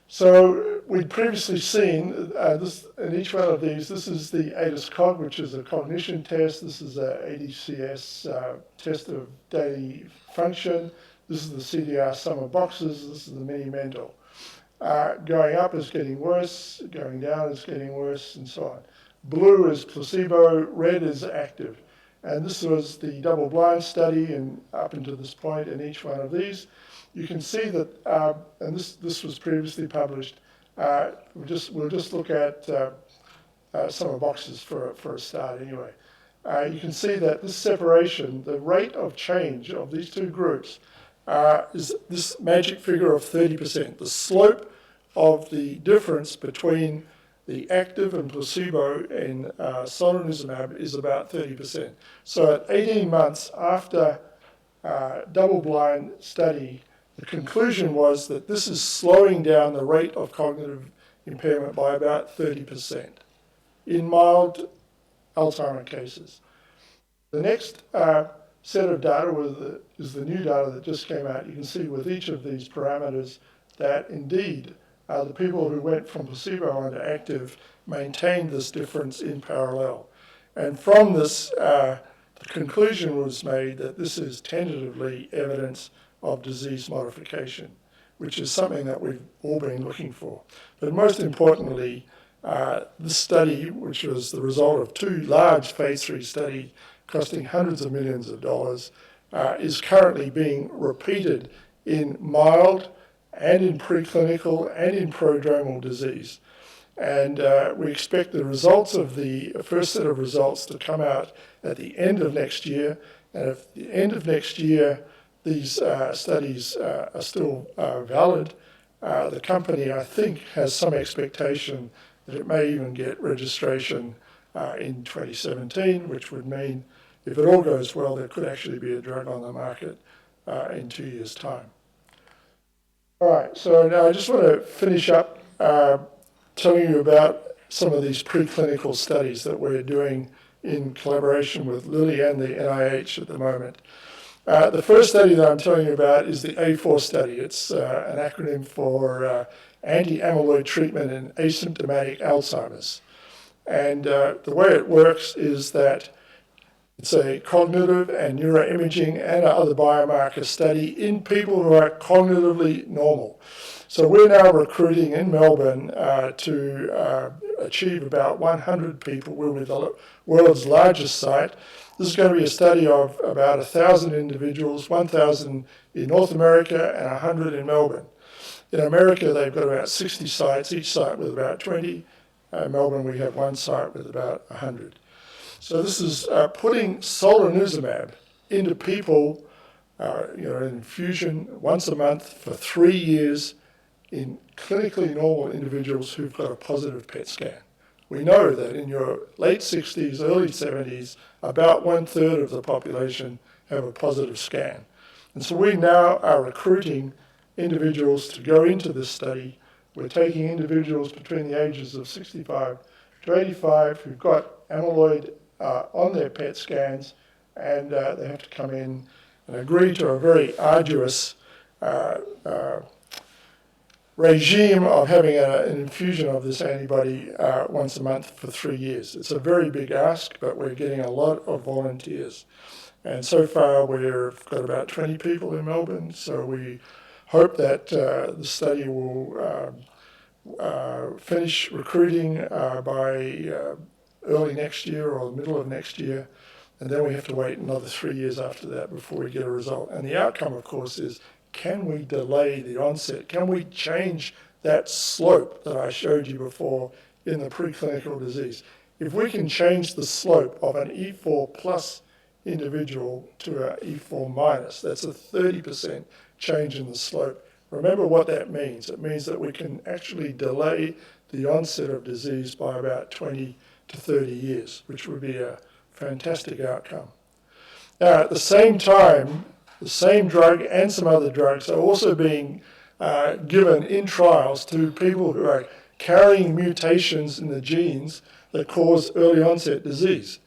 So we'd previously seen this in each one of these. This is the ADAS-Cog, which is a cognition test. This is a ADCS test of daily function. This is the CDR sum of boxes. This is the mini-mental. Going up is getting worse, going down is getting worse, and so on. Blue is placebo, red is active. And this was the double-blind study, and up until this point in each one of these, you can see that, and this was previously published. We'll just look at some of the boxes for a start anyway. You can see that this separation, the rate of change of these two groups, is this magic figure of 30%. The slope of the difference between the active and placebo in solanezumab is about 30%. So at 18 months after double-blind study, the conclusion was that this is slowing down the rate of cognitive impairment by about 30% in mild Alzheimer cases. The next set of data is the new data that just came out. You can see with each of these parameters that indeed the people who went from placebo onto active maintained this difference in parallel. And from this, the conclusion was made that this is tentatively evidence of disease modification, which is something that we've all been looking for. But most importantly, this study, which was the result of two large phase 3 studies costing hundreds of millions of dollars, is currently being repeated in mild and in preclinical and in prodromal disease. And we expect the results of the first set of results to come out at the end of next year. And at the end of next year, these studies are still valid. The company, I think, has some expectation that it may even get registration in 2017, which would mean, if it all goes well, there could actually be a drug on the market in 2 years' time. All right, so now I just want to finish up telling you about some of these preclinical studies that we're doing in collaboration with Lilly and the NIH at the moment. The first study that I'm telling you about is the A4 study. It's an acronym for anti-amyloid treatment in asymptomatic Alzheimer's. And the way it works is that it's a cognitive and neuroimaging and other biomarker study in people who are cognitively normal. So we're now recruiting in Melbourne to achieve about 100 people. We'll be the world's largest site. This is going to be a study of about 1,000 individuals, 1,000 in North America and 100 in Melbourne. In America, they've got about 60 sites, each site with about 20. In Melbourne, we have one site with about 100. So this is putting solanezumab into people, in infusion once a month for 3 years in clinically normal individuals who've got a positive PET scan. We know that in your late 60s, early 70s, about 1/3 of the population have a positive scan. And so we now are recruiting individuals to go into this study. We're taking individuals between the ages of 65 to 85 who've got amyloid on their PET scans, and they have to come in and agree to a very arduous regime of having an infusion of this antibody once a month for 3 years. It's a very big ask, but we're getting a lot of volunteers. And so far, we've got about 20 people in Melbourne, so we hope that the study will finish recruiting by early next year or the middle of next year, and then we have to wait another 3 years after that before we get a result. And the outcome, of course, is can we delay the onset? Can we change that slope that I showed you before in the preclinical disease? If we can change the slope of an E4 plus individual to an E4 minus, that's a 30% change in the slope. Remember what that means. It means that we can actually delay the onset of disease by about 20 to 30 years, which would be a fantastic outcome. Now, at the same time, the same drug and some other drugs are also being given in trials to people who are carrying mutations in the genes that cause early onset disease.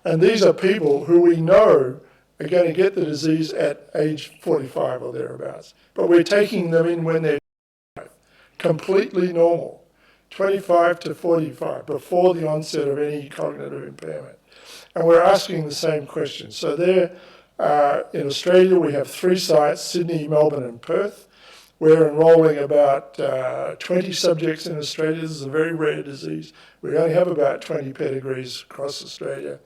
And these are people who we know are going to get the disease at age 45 or thereabouts. But we're taking them in when they're completely normal, 25 to 45, before the onset of any cognitive impairment. And we're asking the same question. So there, in Australia, we have 3 sites, Sydney, Melbourne, and Perth. We're enrolling about 20 subjects in Australia. This is a very rare disease. We only have about 20 pedigrees across Australia.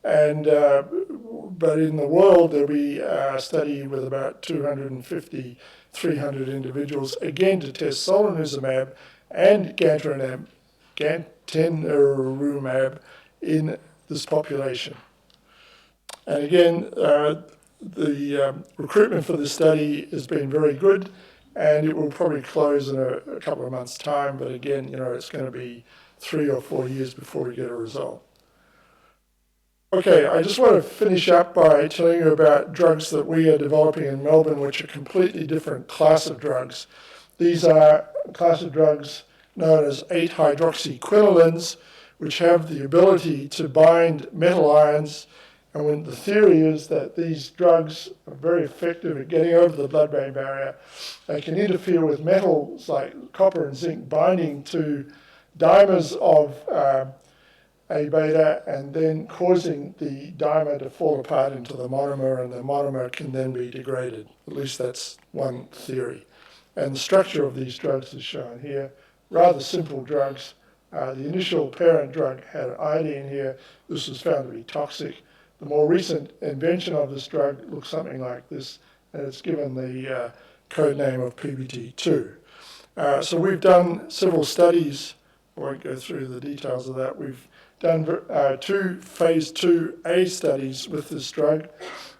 And but in the world, there'll be a study with about 250, 300 individuals, again to test solanezumab and gantenerumab in this population. And again, the recruitment for this study has been very good, and it will probably close in a couple of months' time. But again, it's going to be 3 or 4 years before we get a result. Okay, I just want to finish up by telling you about drugs that we are developing in Melbourne, which are a completely different class of drugs. These are a class of drugs known as 8-hydroxyquinolines, which have the ability to bind metal ions. And when the theory is that these drugs are very effective at getting over the blood-brain barrier, they can interfere with metals like copper and zinc binding to dimers of A-beta and then causing the dimer to fall apart into the monomer, and the monomer can then be degraded. At least that's one theory. And the structure of these drugs is shown here. Rather simple drugs. The initial parent drug had iodine here. This was found to be toxic. The more recent invention of this drug looks something like this, and it's given the code name of PBT2. So we've done several studies. I won't go through the details of that. We've done 2 phase 2A studies with this drug.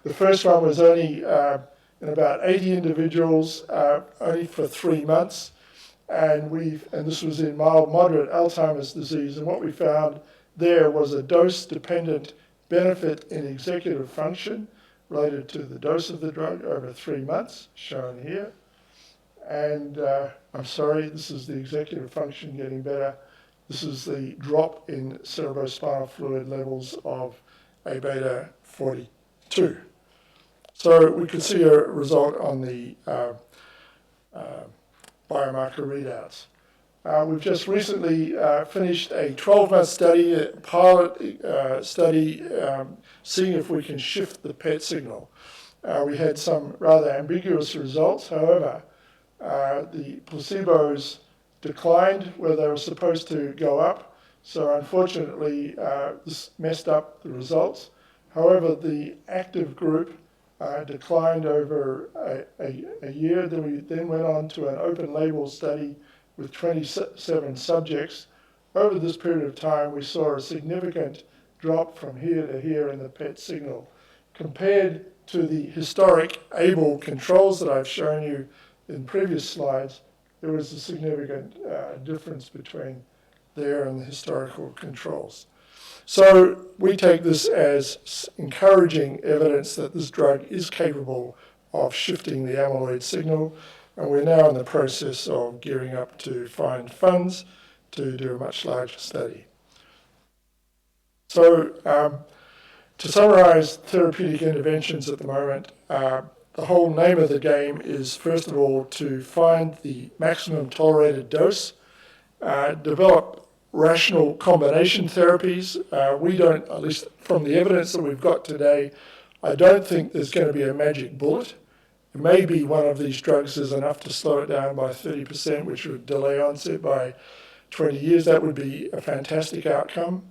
The first one was only in about 80 individuals, only for 3 months. And this was in mild, moderate Alzheimer's disease. And what we found there was a dose-dependent benefit in executive function related to the dose of the drug over 3 months, shown here. And I'm sorry, this is the executive function getting better. This is the drop in cerebrospinal fluid levels of A-beta 42. So we could see a result on the biomarker readouts. We've just recently finished a 12-month study, a pilot study, seeing if we can shift the PET signal. We had some rather ambiguous results. However, the placebos declined where they were supposed to go up. So unfortunately, this messed up the results. However, the active group declined over a year. Then we went on to an open label study with 27 subjects. Over this period of time, we saw a significant drop from here to here in the PET signal. Compared to the historic ABLE controls that I've shown you in previous slides, there was a significant difference between there and the historical controls. So we take this as encouraging evidence that this drug is capable of shifting the amyloid signal, and we're now in the process of gearing up to find funds to do a much larger study. So to summarize therapeutic interventions at the moment, the whole name of the game is, first of all, to find the maximum tolerated dose, develop rational combination therapies. We don't, at least from the evidence that we've got today, I don't think there's going to be a magic bullet. Maybe one of these drugs is enough to slow it down by 30%, which would delay onset by 20 years. That would be a fantastic outcome.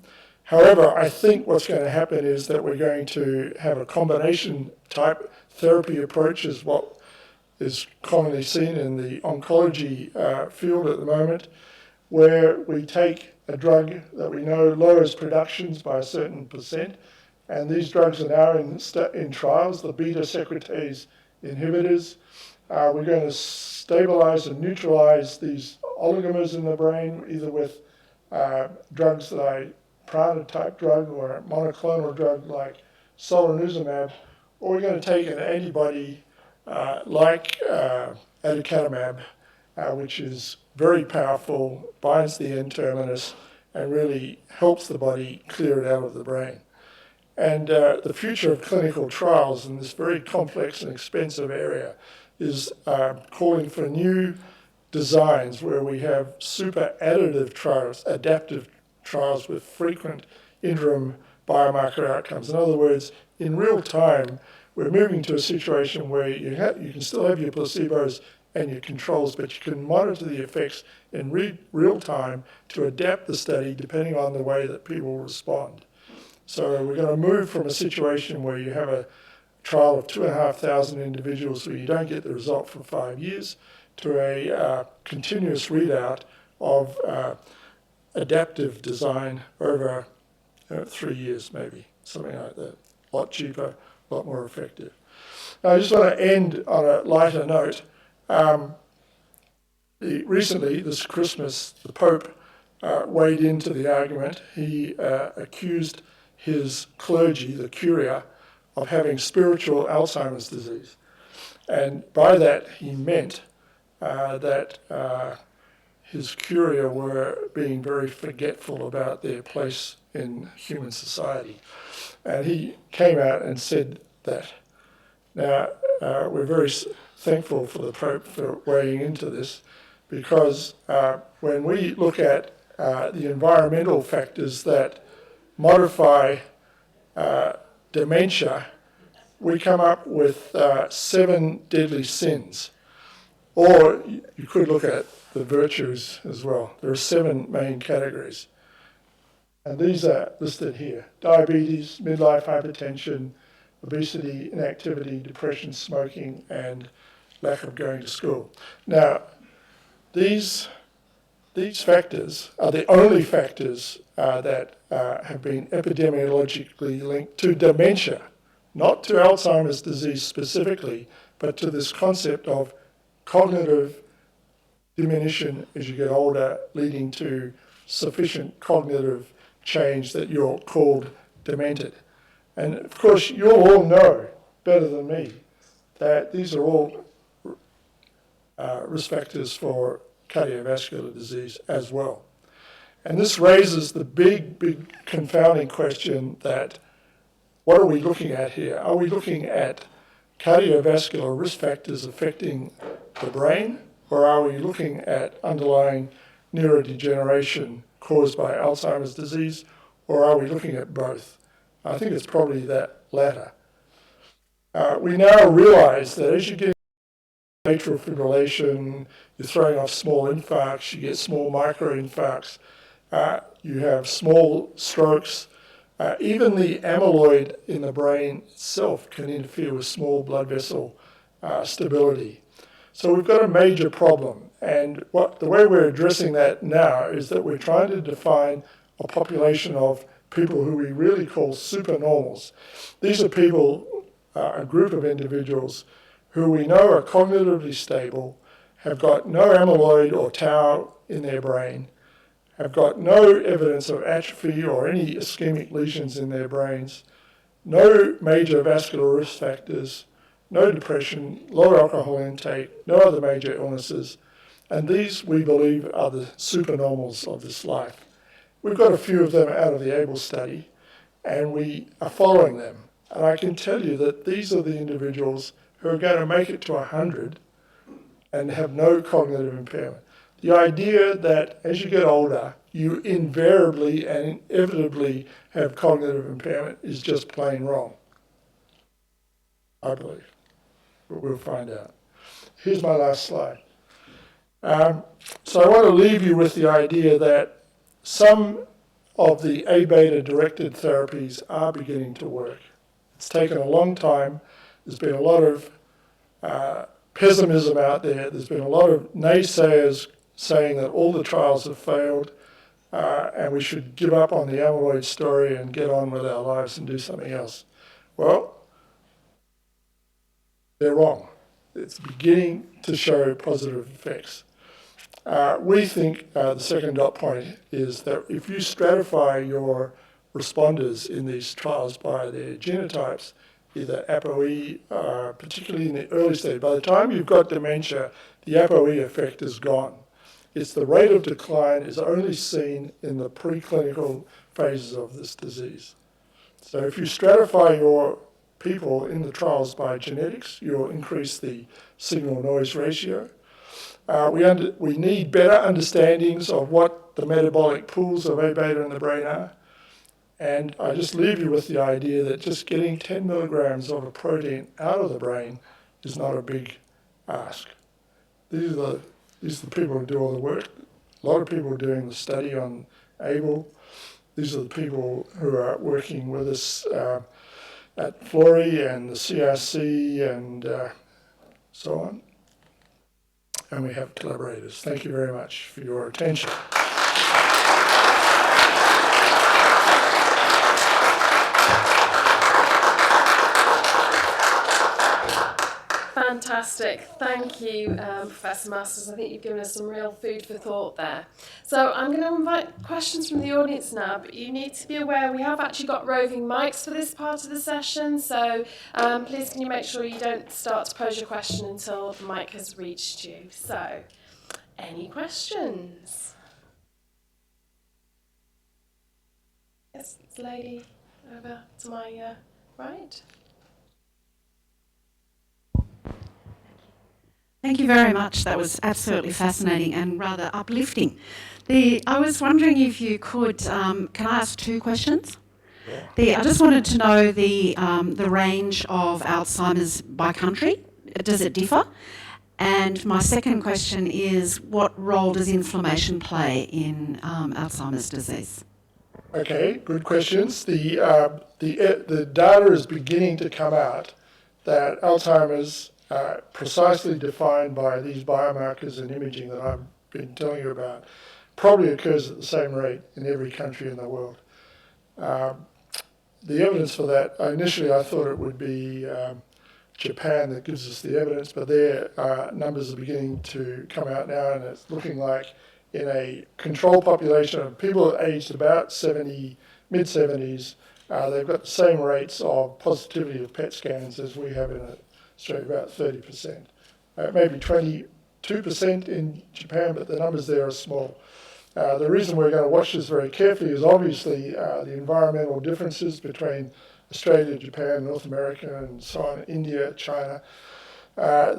However, I think what's going to happen is that we're going to have a combination type therapy approach, is what is commonly seen in the oncology field at the moment, where we take a drug that we know lowers productions by a certain percent, and these drugs are now in trials, the beta secretase inhibitors. We're going to stabilize and neutralize these oligomers in the brain, either with drugs like Prada type drug or a monoclonal drug like solanezumab, or we're going to take an antibody like aducanumab, which is very powerful, binds the N-terminus, and really helps the body clear it out of the brain. And the future of clinical trials in this very complex and expensive area is calling for new designs where we have super additive trials, adaptive trials with frequent interim biomarker outcomes. In other words, in real time, we're moving to a situation where you can still have your placebos and your controls, but you can monitor the effects in real time to adapt the study depending on the way that people respond. So we're going to move from a situation where you have a trial of 2,500 individuals where you don't get the result for 5 years to a continuous readout of adaptive design over 3 years maybe, something like that. A lot cheaper, a lot more effective. Now, I just want to end on a lighter note. Recently, this Christmas, the Pope weighed into the argument. He accused his clergy, the Curia, of having spiritual Alzheimer's disease. And by that, he meant that his Curia were being very forgetful about their place in human society. And he came out and said that. Now, we're very thankful for the Pope for weighing into this, because when we look at the environmental factors that modify dementia, we come up with 7 deadly sins. Or you could look at the virtues as well. There are 7 main categories. And these are listed here: diabetes, midlife hypertension, obesity, inactivity, depression, smoking, and lack of going to school. Now, these factors are the only factors that have been epidemiologically linked to dementia, not to Alzheimer's disease specifically, but to this concept of cognitive diminution as you get older, leading to sufficient cognitive change that you're called demented. And of course, you'll all know better than me that these are all risk factors for cardiovascular disease as well. And this raises the big confounding question that, what are we looking at here? Are we looking at cardiovascular risk factors affecting the brain, or are we looking at underlying neurodegeneration caused by Alzheimer's disease, or are we looking at both? I think it's probably that latter. We now realize that as you get atrial fibrillation, you're throwing off small infarcts, you get small microinfarcts, you have small strokes. Even the amyloid in the brain itself can interfere with small blood vessel stability. So we've got a major problem. And the way we're addressing that now is that we're trying to define a population of people who we really call supernormals. These are people, a group of individuals who we know are cognitively stable, have got no amyloid or tau in their brain, have got no evidence of atrophy or any ischemic lesions in their brains, no major vascular risk factors, no depression, low alcohol intake, no other major illnesses. And these, we believe, are the supernormals of this life. We've got a few of them out of the ABLE study, and we are following them. And I can tell you that these are the individuals who are going to make it to 100 and have no cognitive impairment. The idea that as you get older, you invariably and inevitably have cognitive impairment is just plain wrong, I believe. But we'll find out. Here's my last slide. So I want to leave you with the idea that some of the A-beta directed therapies are beginning to work. It's taken a long time. There's been a lot of pessimism out there. There's been a lot of naysayers saying that all the trials have failed and we should give up on the amyloid story and get on with our lives and do something else. Well, they're wrong. It's beginning to show positive effects. We think the second dot point is that if you stratify your responders in these trials by their genotypes, either ApoE, particularly in the early stage, by the time you've got dementia, the ApoE effect is gone. It's the rate of decline is only seen in the preclinical phases of this disease. So if you stratify your people in the trials by genetics, you'll increase the signal-noise ratio. We need better understandings of what the metabolic pools of A-beta in the brain are. And I just leave you with the idea that just getting 10 milligrams of a protein out of the brain is not a big ask. These are the people who do all the work. A lot of people are doing the study on ABLE. These are the people who are working with us at Florey and the CRC and so on. And we have collaborators. Thank you very much for your attention. Fantastic. Thank you, Professor Masters. I think you've given us some real food for thought there. So I'm going to invite questions from the audience now, but you need to be aware we have actually got roving mics for this part of the session, so please can you make sure you don't start to pose your question until the mic has reached you. So, any questions? Yes, it's a lady over to my right. Thank you very much. That was absolutely fascinating and rather uplifting. I was wondering if you could, can I ask two questions? I just wanted to know the range of Alzheimer's by country. Does it differ? And my second question is, what role does inflammation play in Alzheimer's disease? Okay, good questions. The data is beginning to come out that Alzheimer's, precisely defined by these biomarkers and imaging that I've been telling you about, probably occurs at the same rate in every country in the world. The evidence for that, initially I thought it would be Japan that gives us the evidence, but their numbers are beginning to come out now, and it's looking like in a control population of people aged about 70, mid-70s, they've got the same rates of positivity of PET scans as we have in Australia, about 30%. Maybe 22% in Japan, but the numbers there are small. The reason we're going to watch this very carefully is obviously the environmental differences between Australia, Japan, North America, and so on, India, China.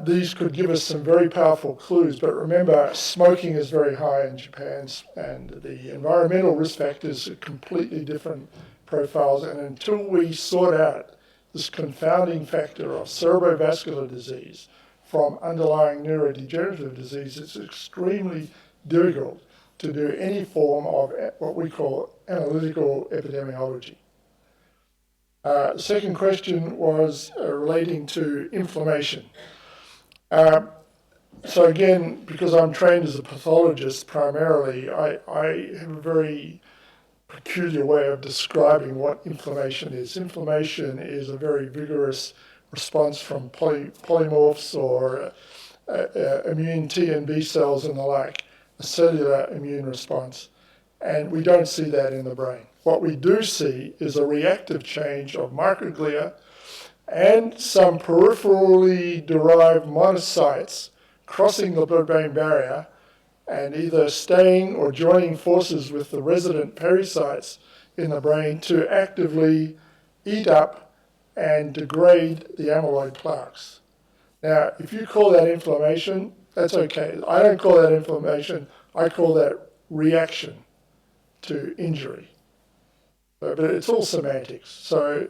These could give us some very powerful clues, but remember, smoking is very high in Japan, and the environmental risk factors are completely different profiles, and until we sort out this confounding factor of cerebrovascular disease from underlying neurodegenerative disease, it's extremely difficult to do any form of what we call analytical epidemiology. The second question was relating to inflammation. So again, because I'm trained as a pathologist primarily, I have a very peculiar way of describing what inflammation is. Inflammation is a very vigorous response from polymorphs or immune T and B cells and the like, a cellular immune response. And we don't see that in the brain. What we do see is a reactive change of microglia and some peripherally derived monocytes crossing the blood-brain barrier and either staying or joining forces with the resident pericytes in the brain to actively eat up and degrade the amyloid plaques. Now, if you call that inflammation, that's okay. I don't call that inflammation. I call that reaction to injury. But it's all semantics. So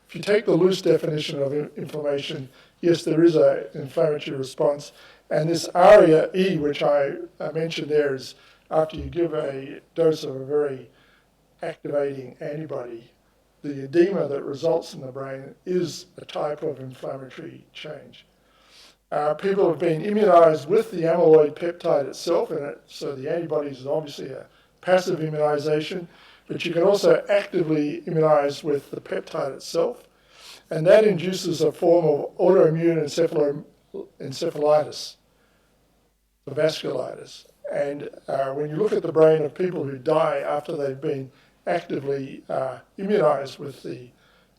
if you take the loose definition of inflammation, yes, there is an inflammatory response. And this ARIA-E, which I mentioned there, is after you give a dose of a very activating antibody. The edema that results in the brain is a type of inflammatory change. People have been immunized with the amyloid peptide itself, so the antibodies is obviously a passive immunization, but you can also actively immunize with the peptide itself, and that induces a form of autoimmune encephalitis, vasculitis. And when you look at the brain of people who die after they've been actively immunized with the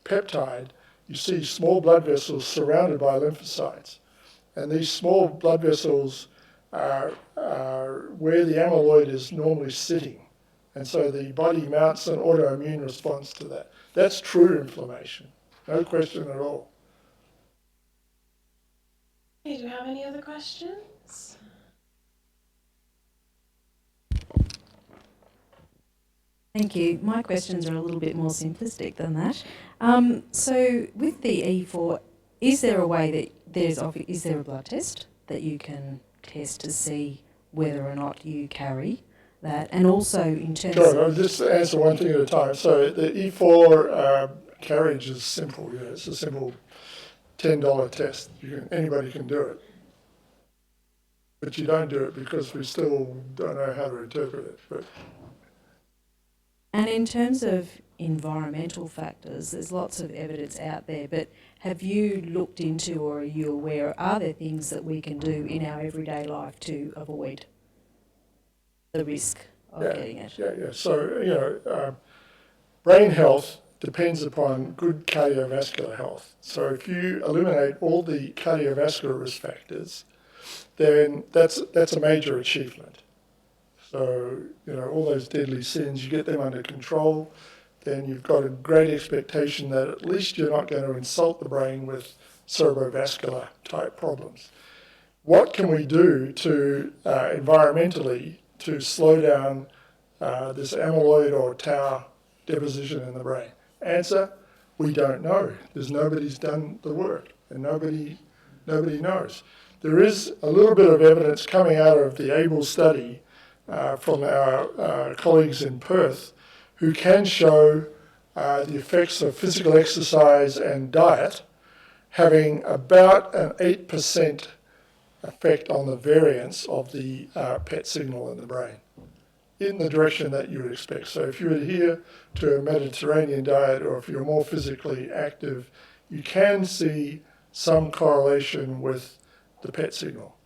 peptide, you see small blood vessels surrounded by lymphocytes. And these small blood vessels are where the amyloid is normally sitting. And so the body mounts an autoimmune response to that. That's true inflammation, no question at all. Okay, do we have any other questions? Thank you. My questions are a little bit more simplistic than that. So with the E4, is there a way that is there a blood test that you can test to see whether or not you carry that? And also in terms of... I'll just answer one thing at a time. So the E4 carriage is simple. Yeah, it's a simple $10 test. Anybody can do it. But you don't do it because we still don't know how to interpret it. But. And in terms of environmental factors, there's lots of evidence out there, but have you looked into, or are you aware, are there things that we can do in our everyday life to avoid the risk of getting it? Yeah. So, brain health depends upon good cardiovascular health. So if you eliminate all the cardiovascular risk factors, then that's a major achievement. So, all those deadly sins, you get them under control, then you've got a great expectation that at least you're not going to insult the brain with cerebrovascular type problems. What can we do to environmentally to slow down this amyloid or tau deposition in the brain? Answer, we don't know. Nobody's done the work, and nobody knows. There is a little bit of evidence coming out of the ABLE study from our colleagues in Perth, who can show the effects of physical exercise and diet having about an 8% effect on the variance of the PET signal in the brain, in the direction that you would expect. So if you adhere to a Mediterranean diet, or if you're more physically active, you can see some correlation with the PET signal.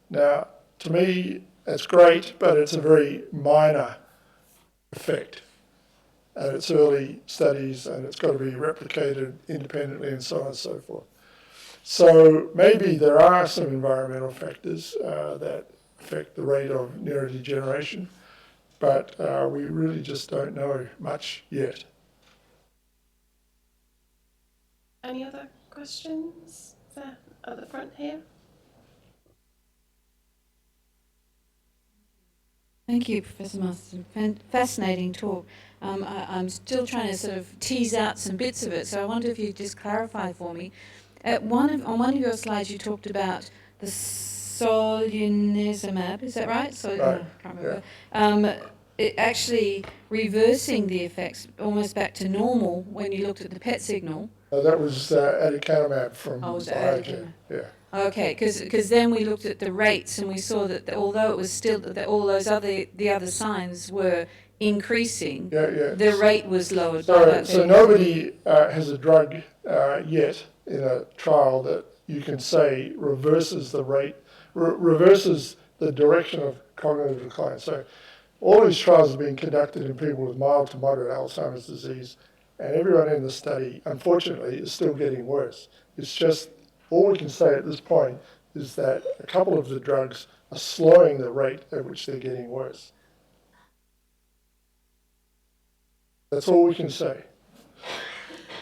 Now, to me, that's great, but it's a very minor effect. And it's early studies, and it's got to be replicated independently and so on and so forth. So maybe there are some environmental factors that affect the rate of neurodegeneration, but we really just don't know much yet. Any other questions? There, at the front here. Thank you, Professor Masters. Fascinating talk. I'm still trying to sort of tease out some bits of it, so I wonder if you could just clarify for me. On one of your slides, you talked about the solanezumab, is that right? Right. I can't remember. It actually reversing the effects almost back to normal when you looked at the PET signal. That was aducanumab from Biogen. Yeah. Okay, because then we looked at the rates and we saw that although it was still that all those other signs were increasing, the rate was lowered. So nobody has a drug yet in a trial that you can say reverses the rate, reverses the direction of cognitive decline. So all these trials are being conducted in people with mild to moderate Alzheimer's disease, and everyone in the study, unfortunately, is still getting worse. It's just, all we can say at this point is that a couple of the drugs are slowing the rate at which they're getting worse. That's all we can say.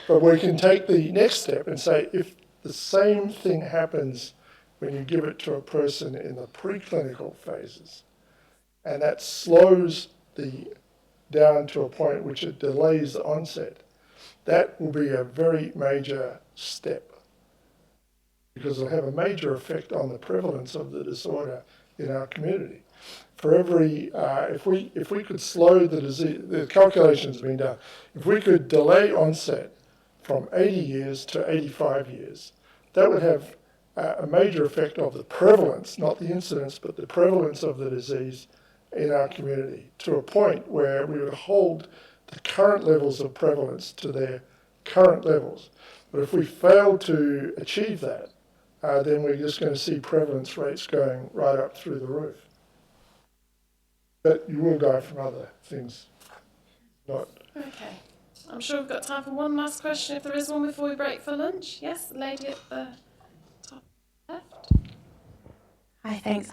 But we can take the next step and say, if the same thing happens when you give it to a person in the preclinical phases, and that slows down to a point which it delays the onset, that will be a very major step. because it'll have a major effect on the prevalence of the disorder in our community. For every, if we could slow the disease, the calculations have been done, if we could delay onset from 80 years to 85 years, that would have a major effect of the prevalence, not the incidence, but the prevalence of the disease in our community, to a point where we would hold the current levels of prevalence to their current levels. But if we fail to achieve that, then we're just going to see prevalence rates going right up through the roof. But you will die from other things. Not. Okay. I'm sure we've got time for one last question, if there is one, before we break for lunch. Yes, the lady at the top left. Hi, thanks.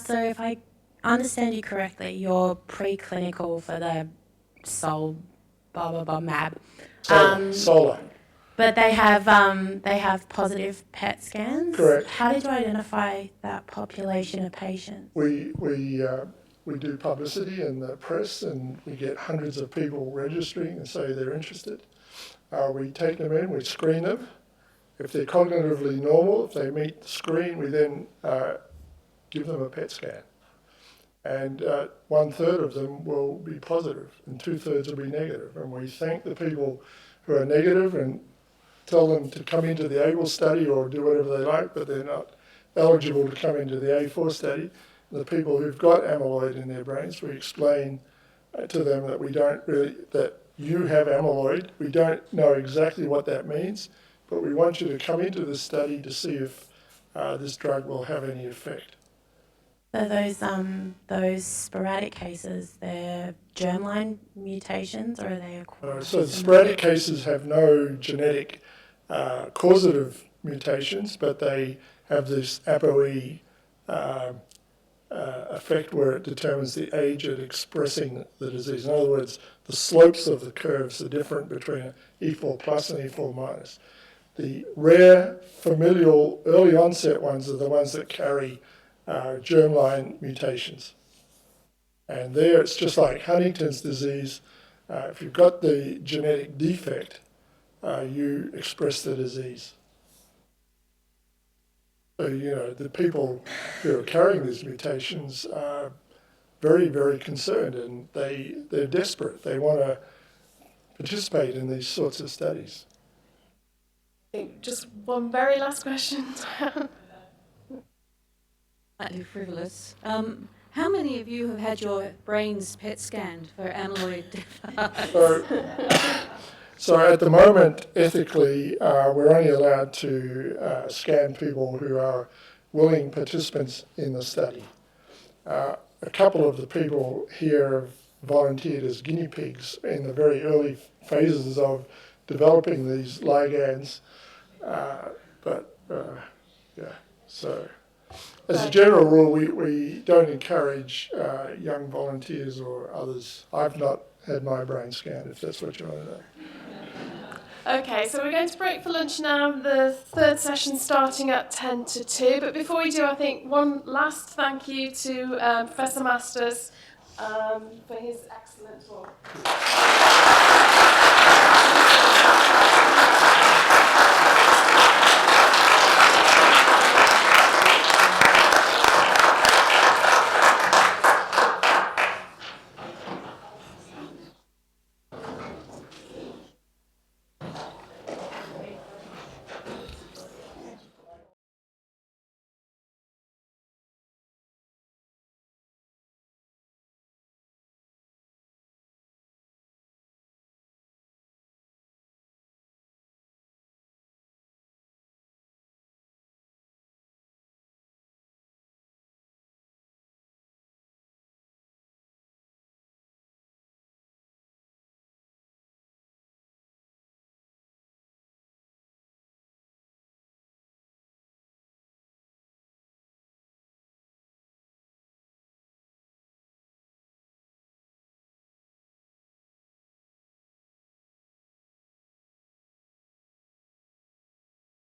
So if I understand you correctly, you're preclinical for the Sol, blah blah blah mab. Solar. But they have positive PET scans. Correct. How did you identify that population of patients? We do publicity in the press, and we get hundreds of people registering and say they're interested. We take them in, we screen them. If they're cognitively normal, if they meet the screen, we then give them a PET scan. And 1/3 of them will be positive, and 2/3 will be negative. And we thank the people who are negative and tell them to come into the ABLE study or do whatever they like, but they're not eligible to come into the A4 study. And the people who've got amyloid in their brains, we explain to them that that you have amyloid. We don't know exactly what that means, but we want you to come into the study to see if this drug will have any effect. So those sporadic cases, they're germline mutations, or are they acquired? So the sporadic cases have no genetic causative mutations, but they have this ApoE effect where it determines the age at expressing the disease. In other words, the slopes of the curves are different between E4 plus and E4 minus. The rare familial early onset ones are the ones that carry germline mutations. And there it's just like Huntington's disease. If you've got the genetic defect, you express the disease. So, the people who are carrying these mutations are very, very concerned, and they're desperate. They want to participate in these sorts of studies. I think just one very last question. Slightly frivolous. How many of you have had your brains PET scanned for amyloid? So at the moment, ethically, we're only allowed to scan people who are willing participants in the study. A couple of the people here have volunteered as guinea pigs in the very early phases of developing these ligands. So as a general rule, we don't encourage young volunteers or others. I've not had my brain scanned, if that's what you want to know. Okay, so we're going to break for lunch now. The third session starting at 10 to 2. But before we do, I think one last thank you to Professor Masters for his excellent talk.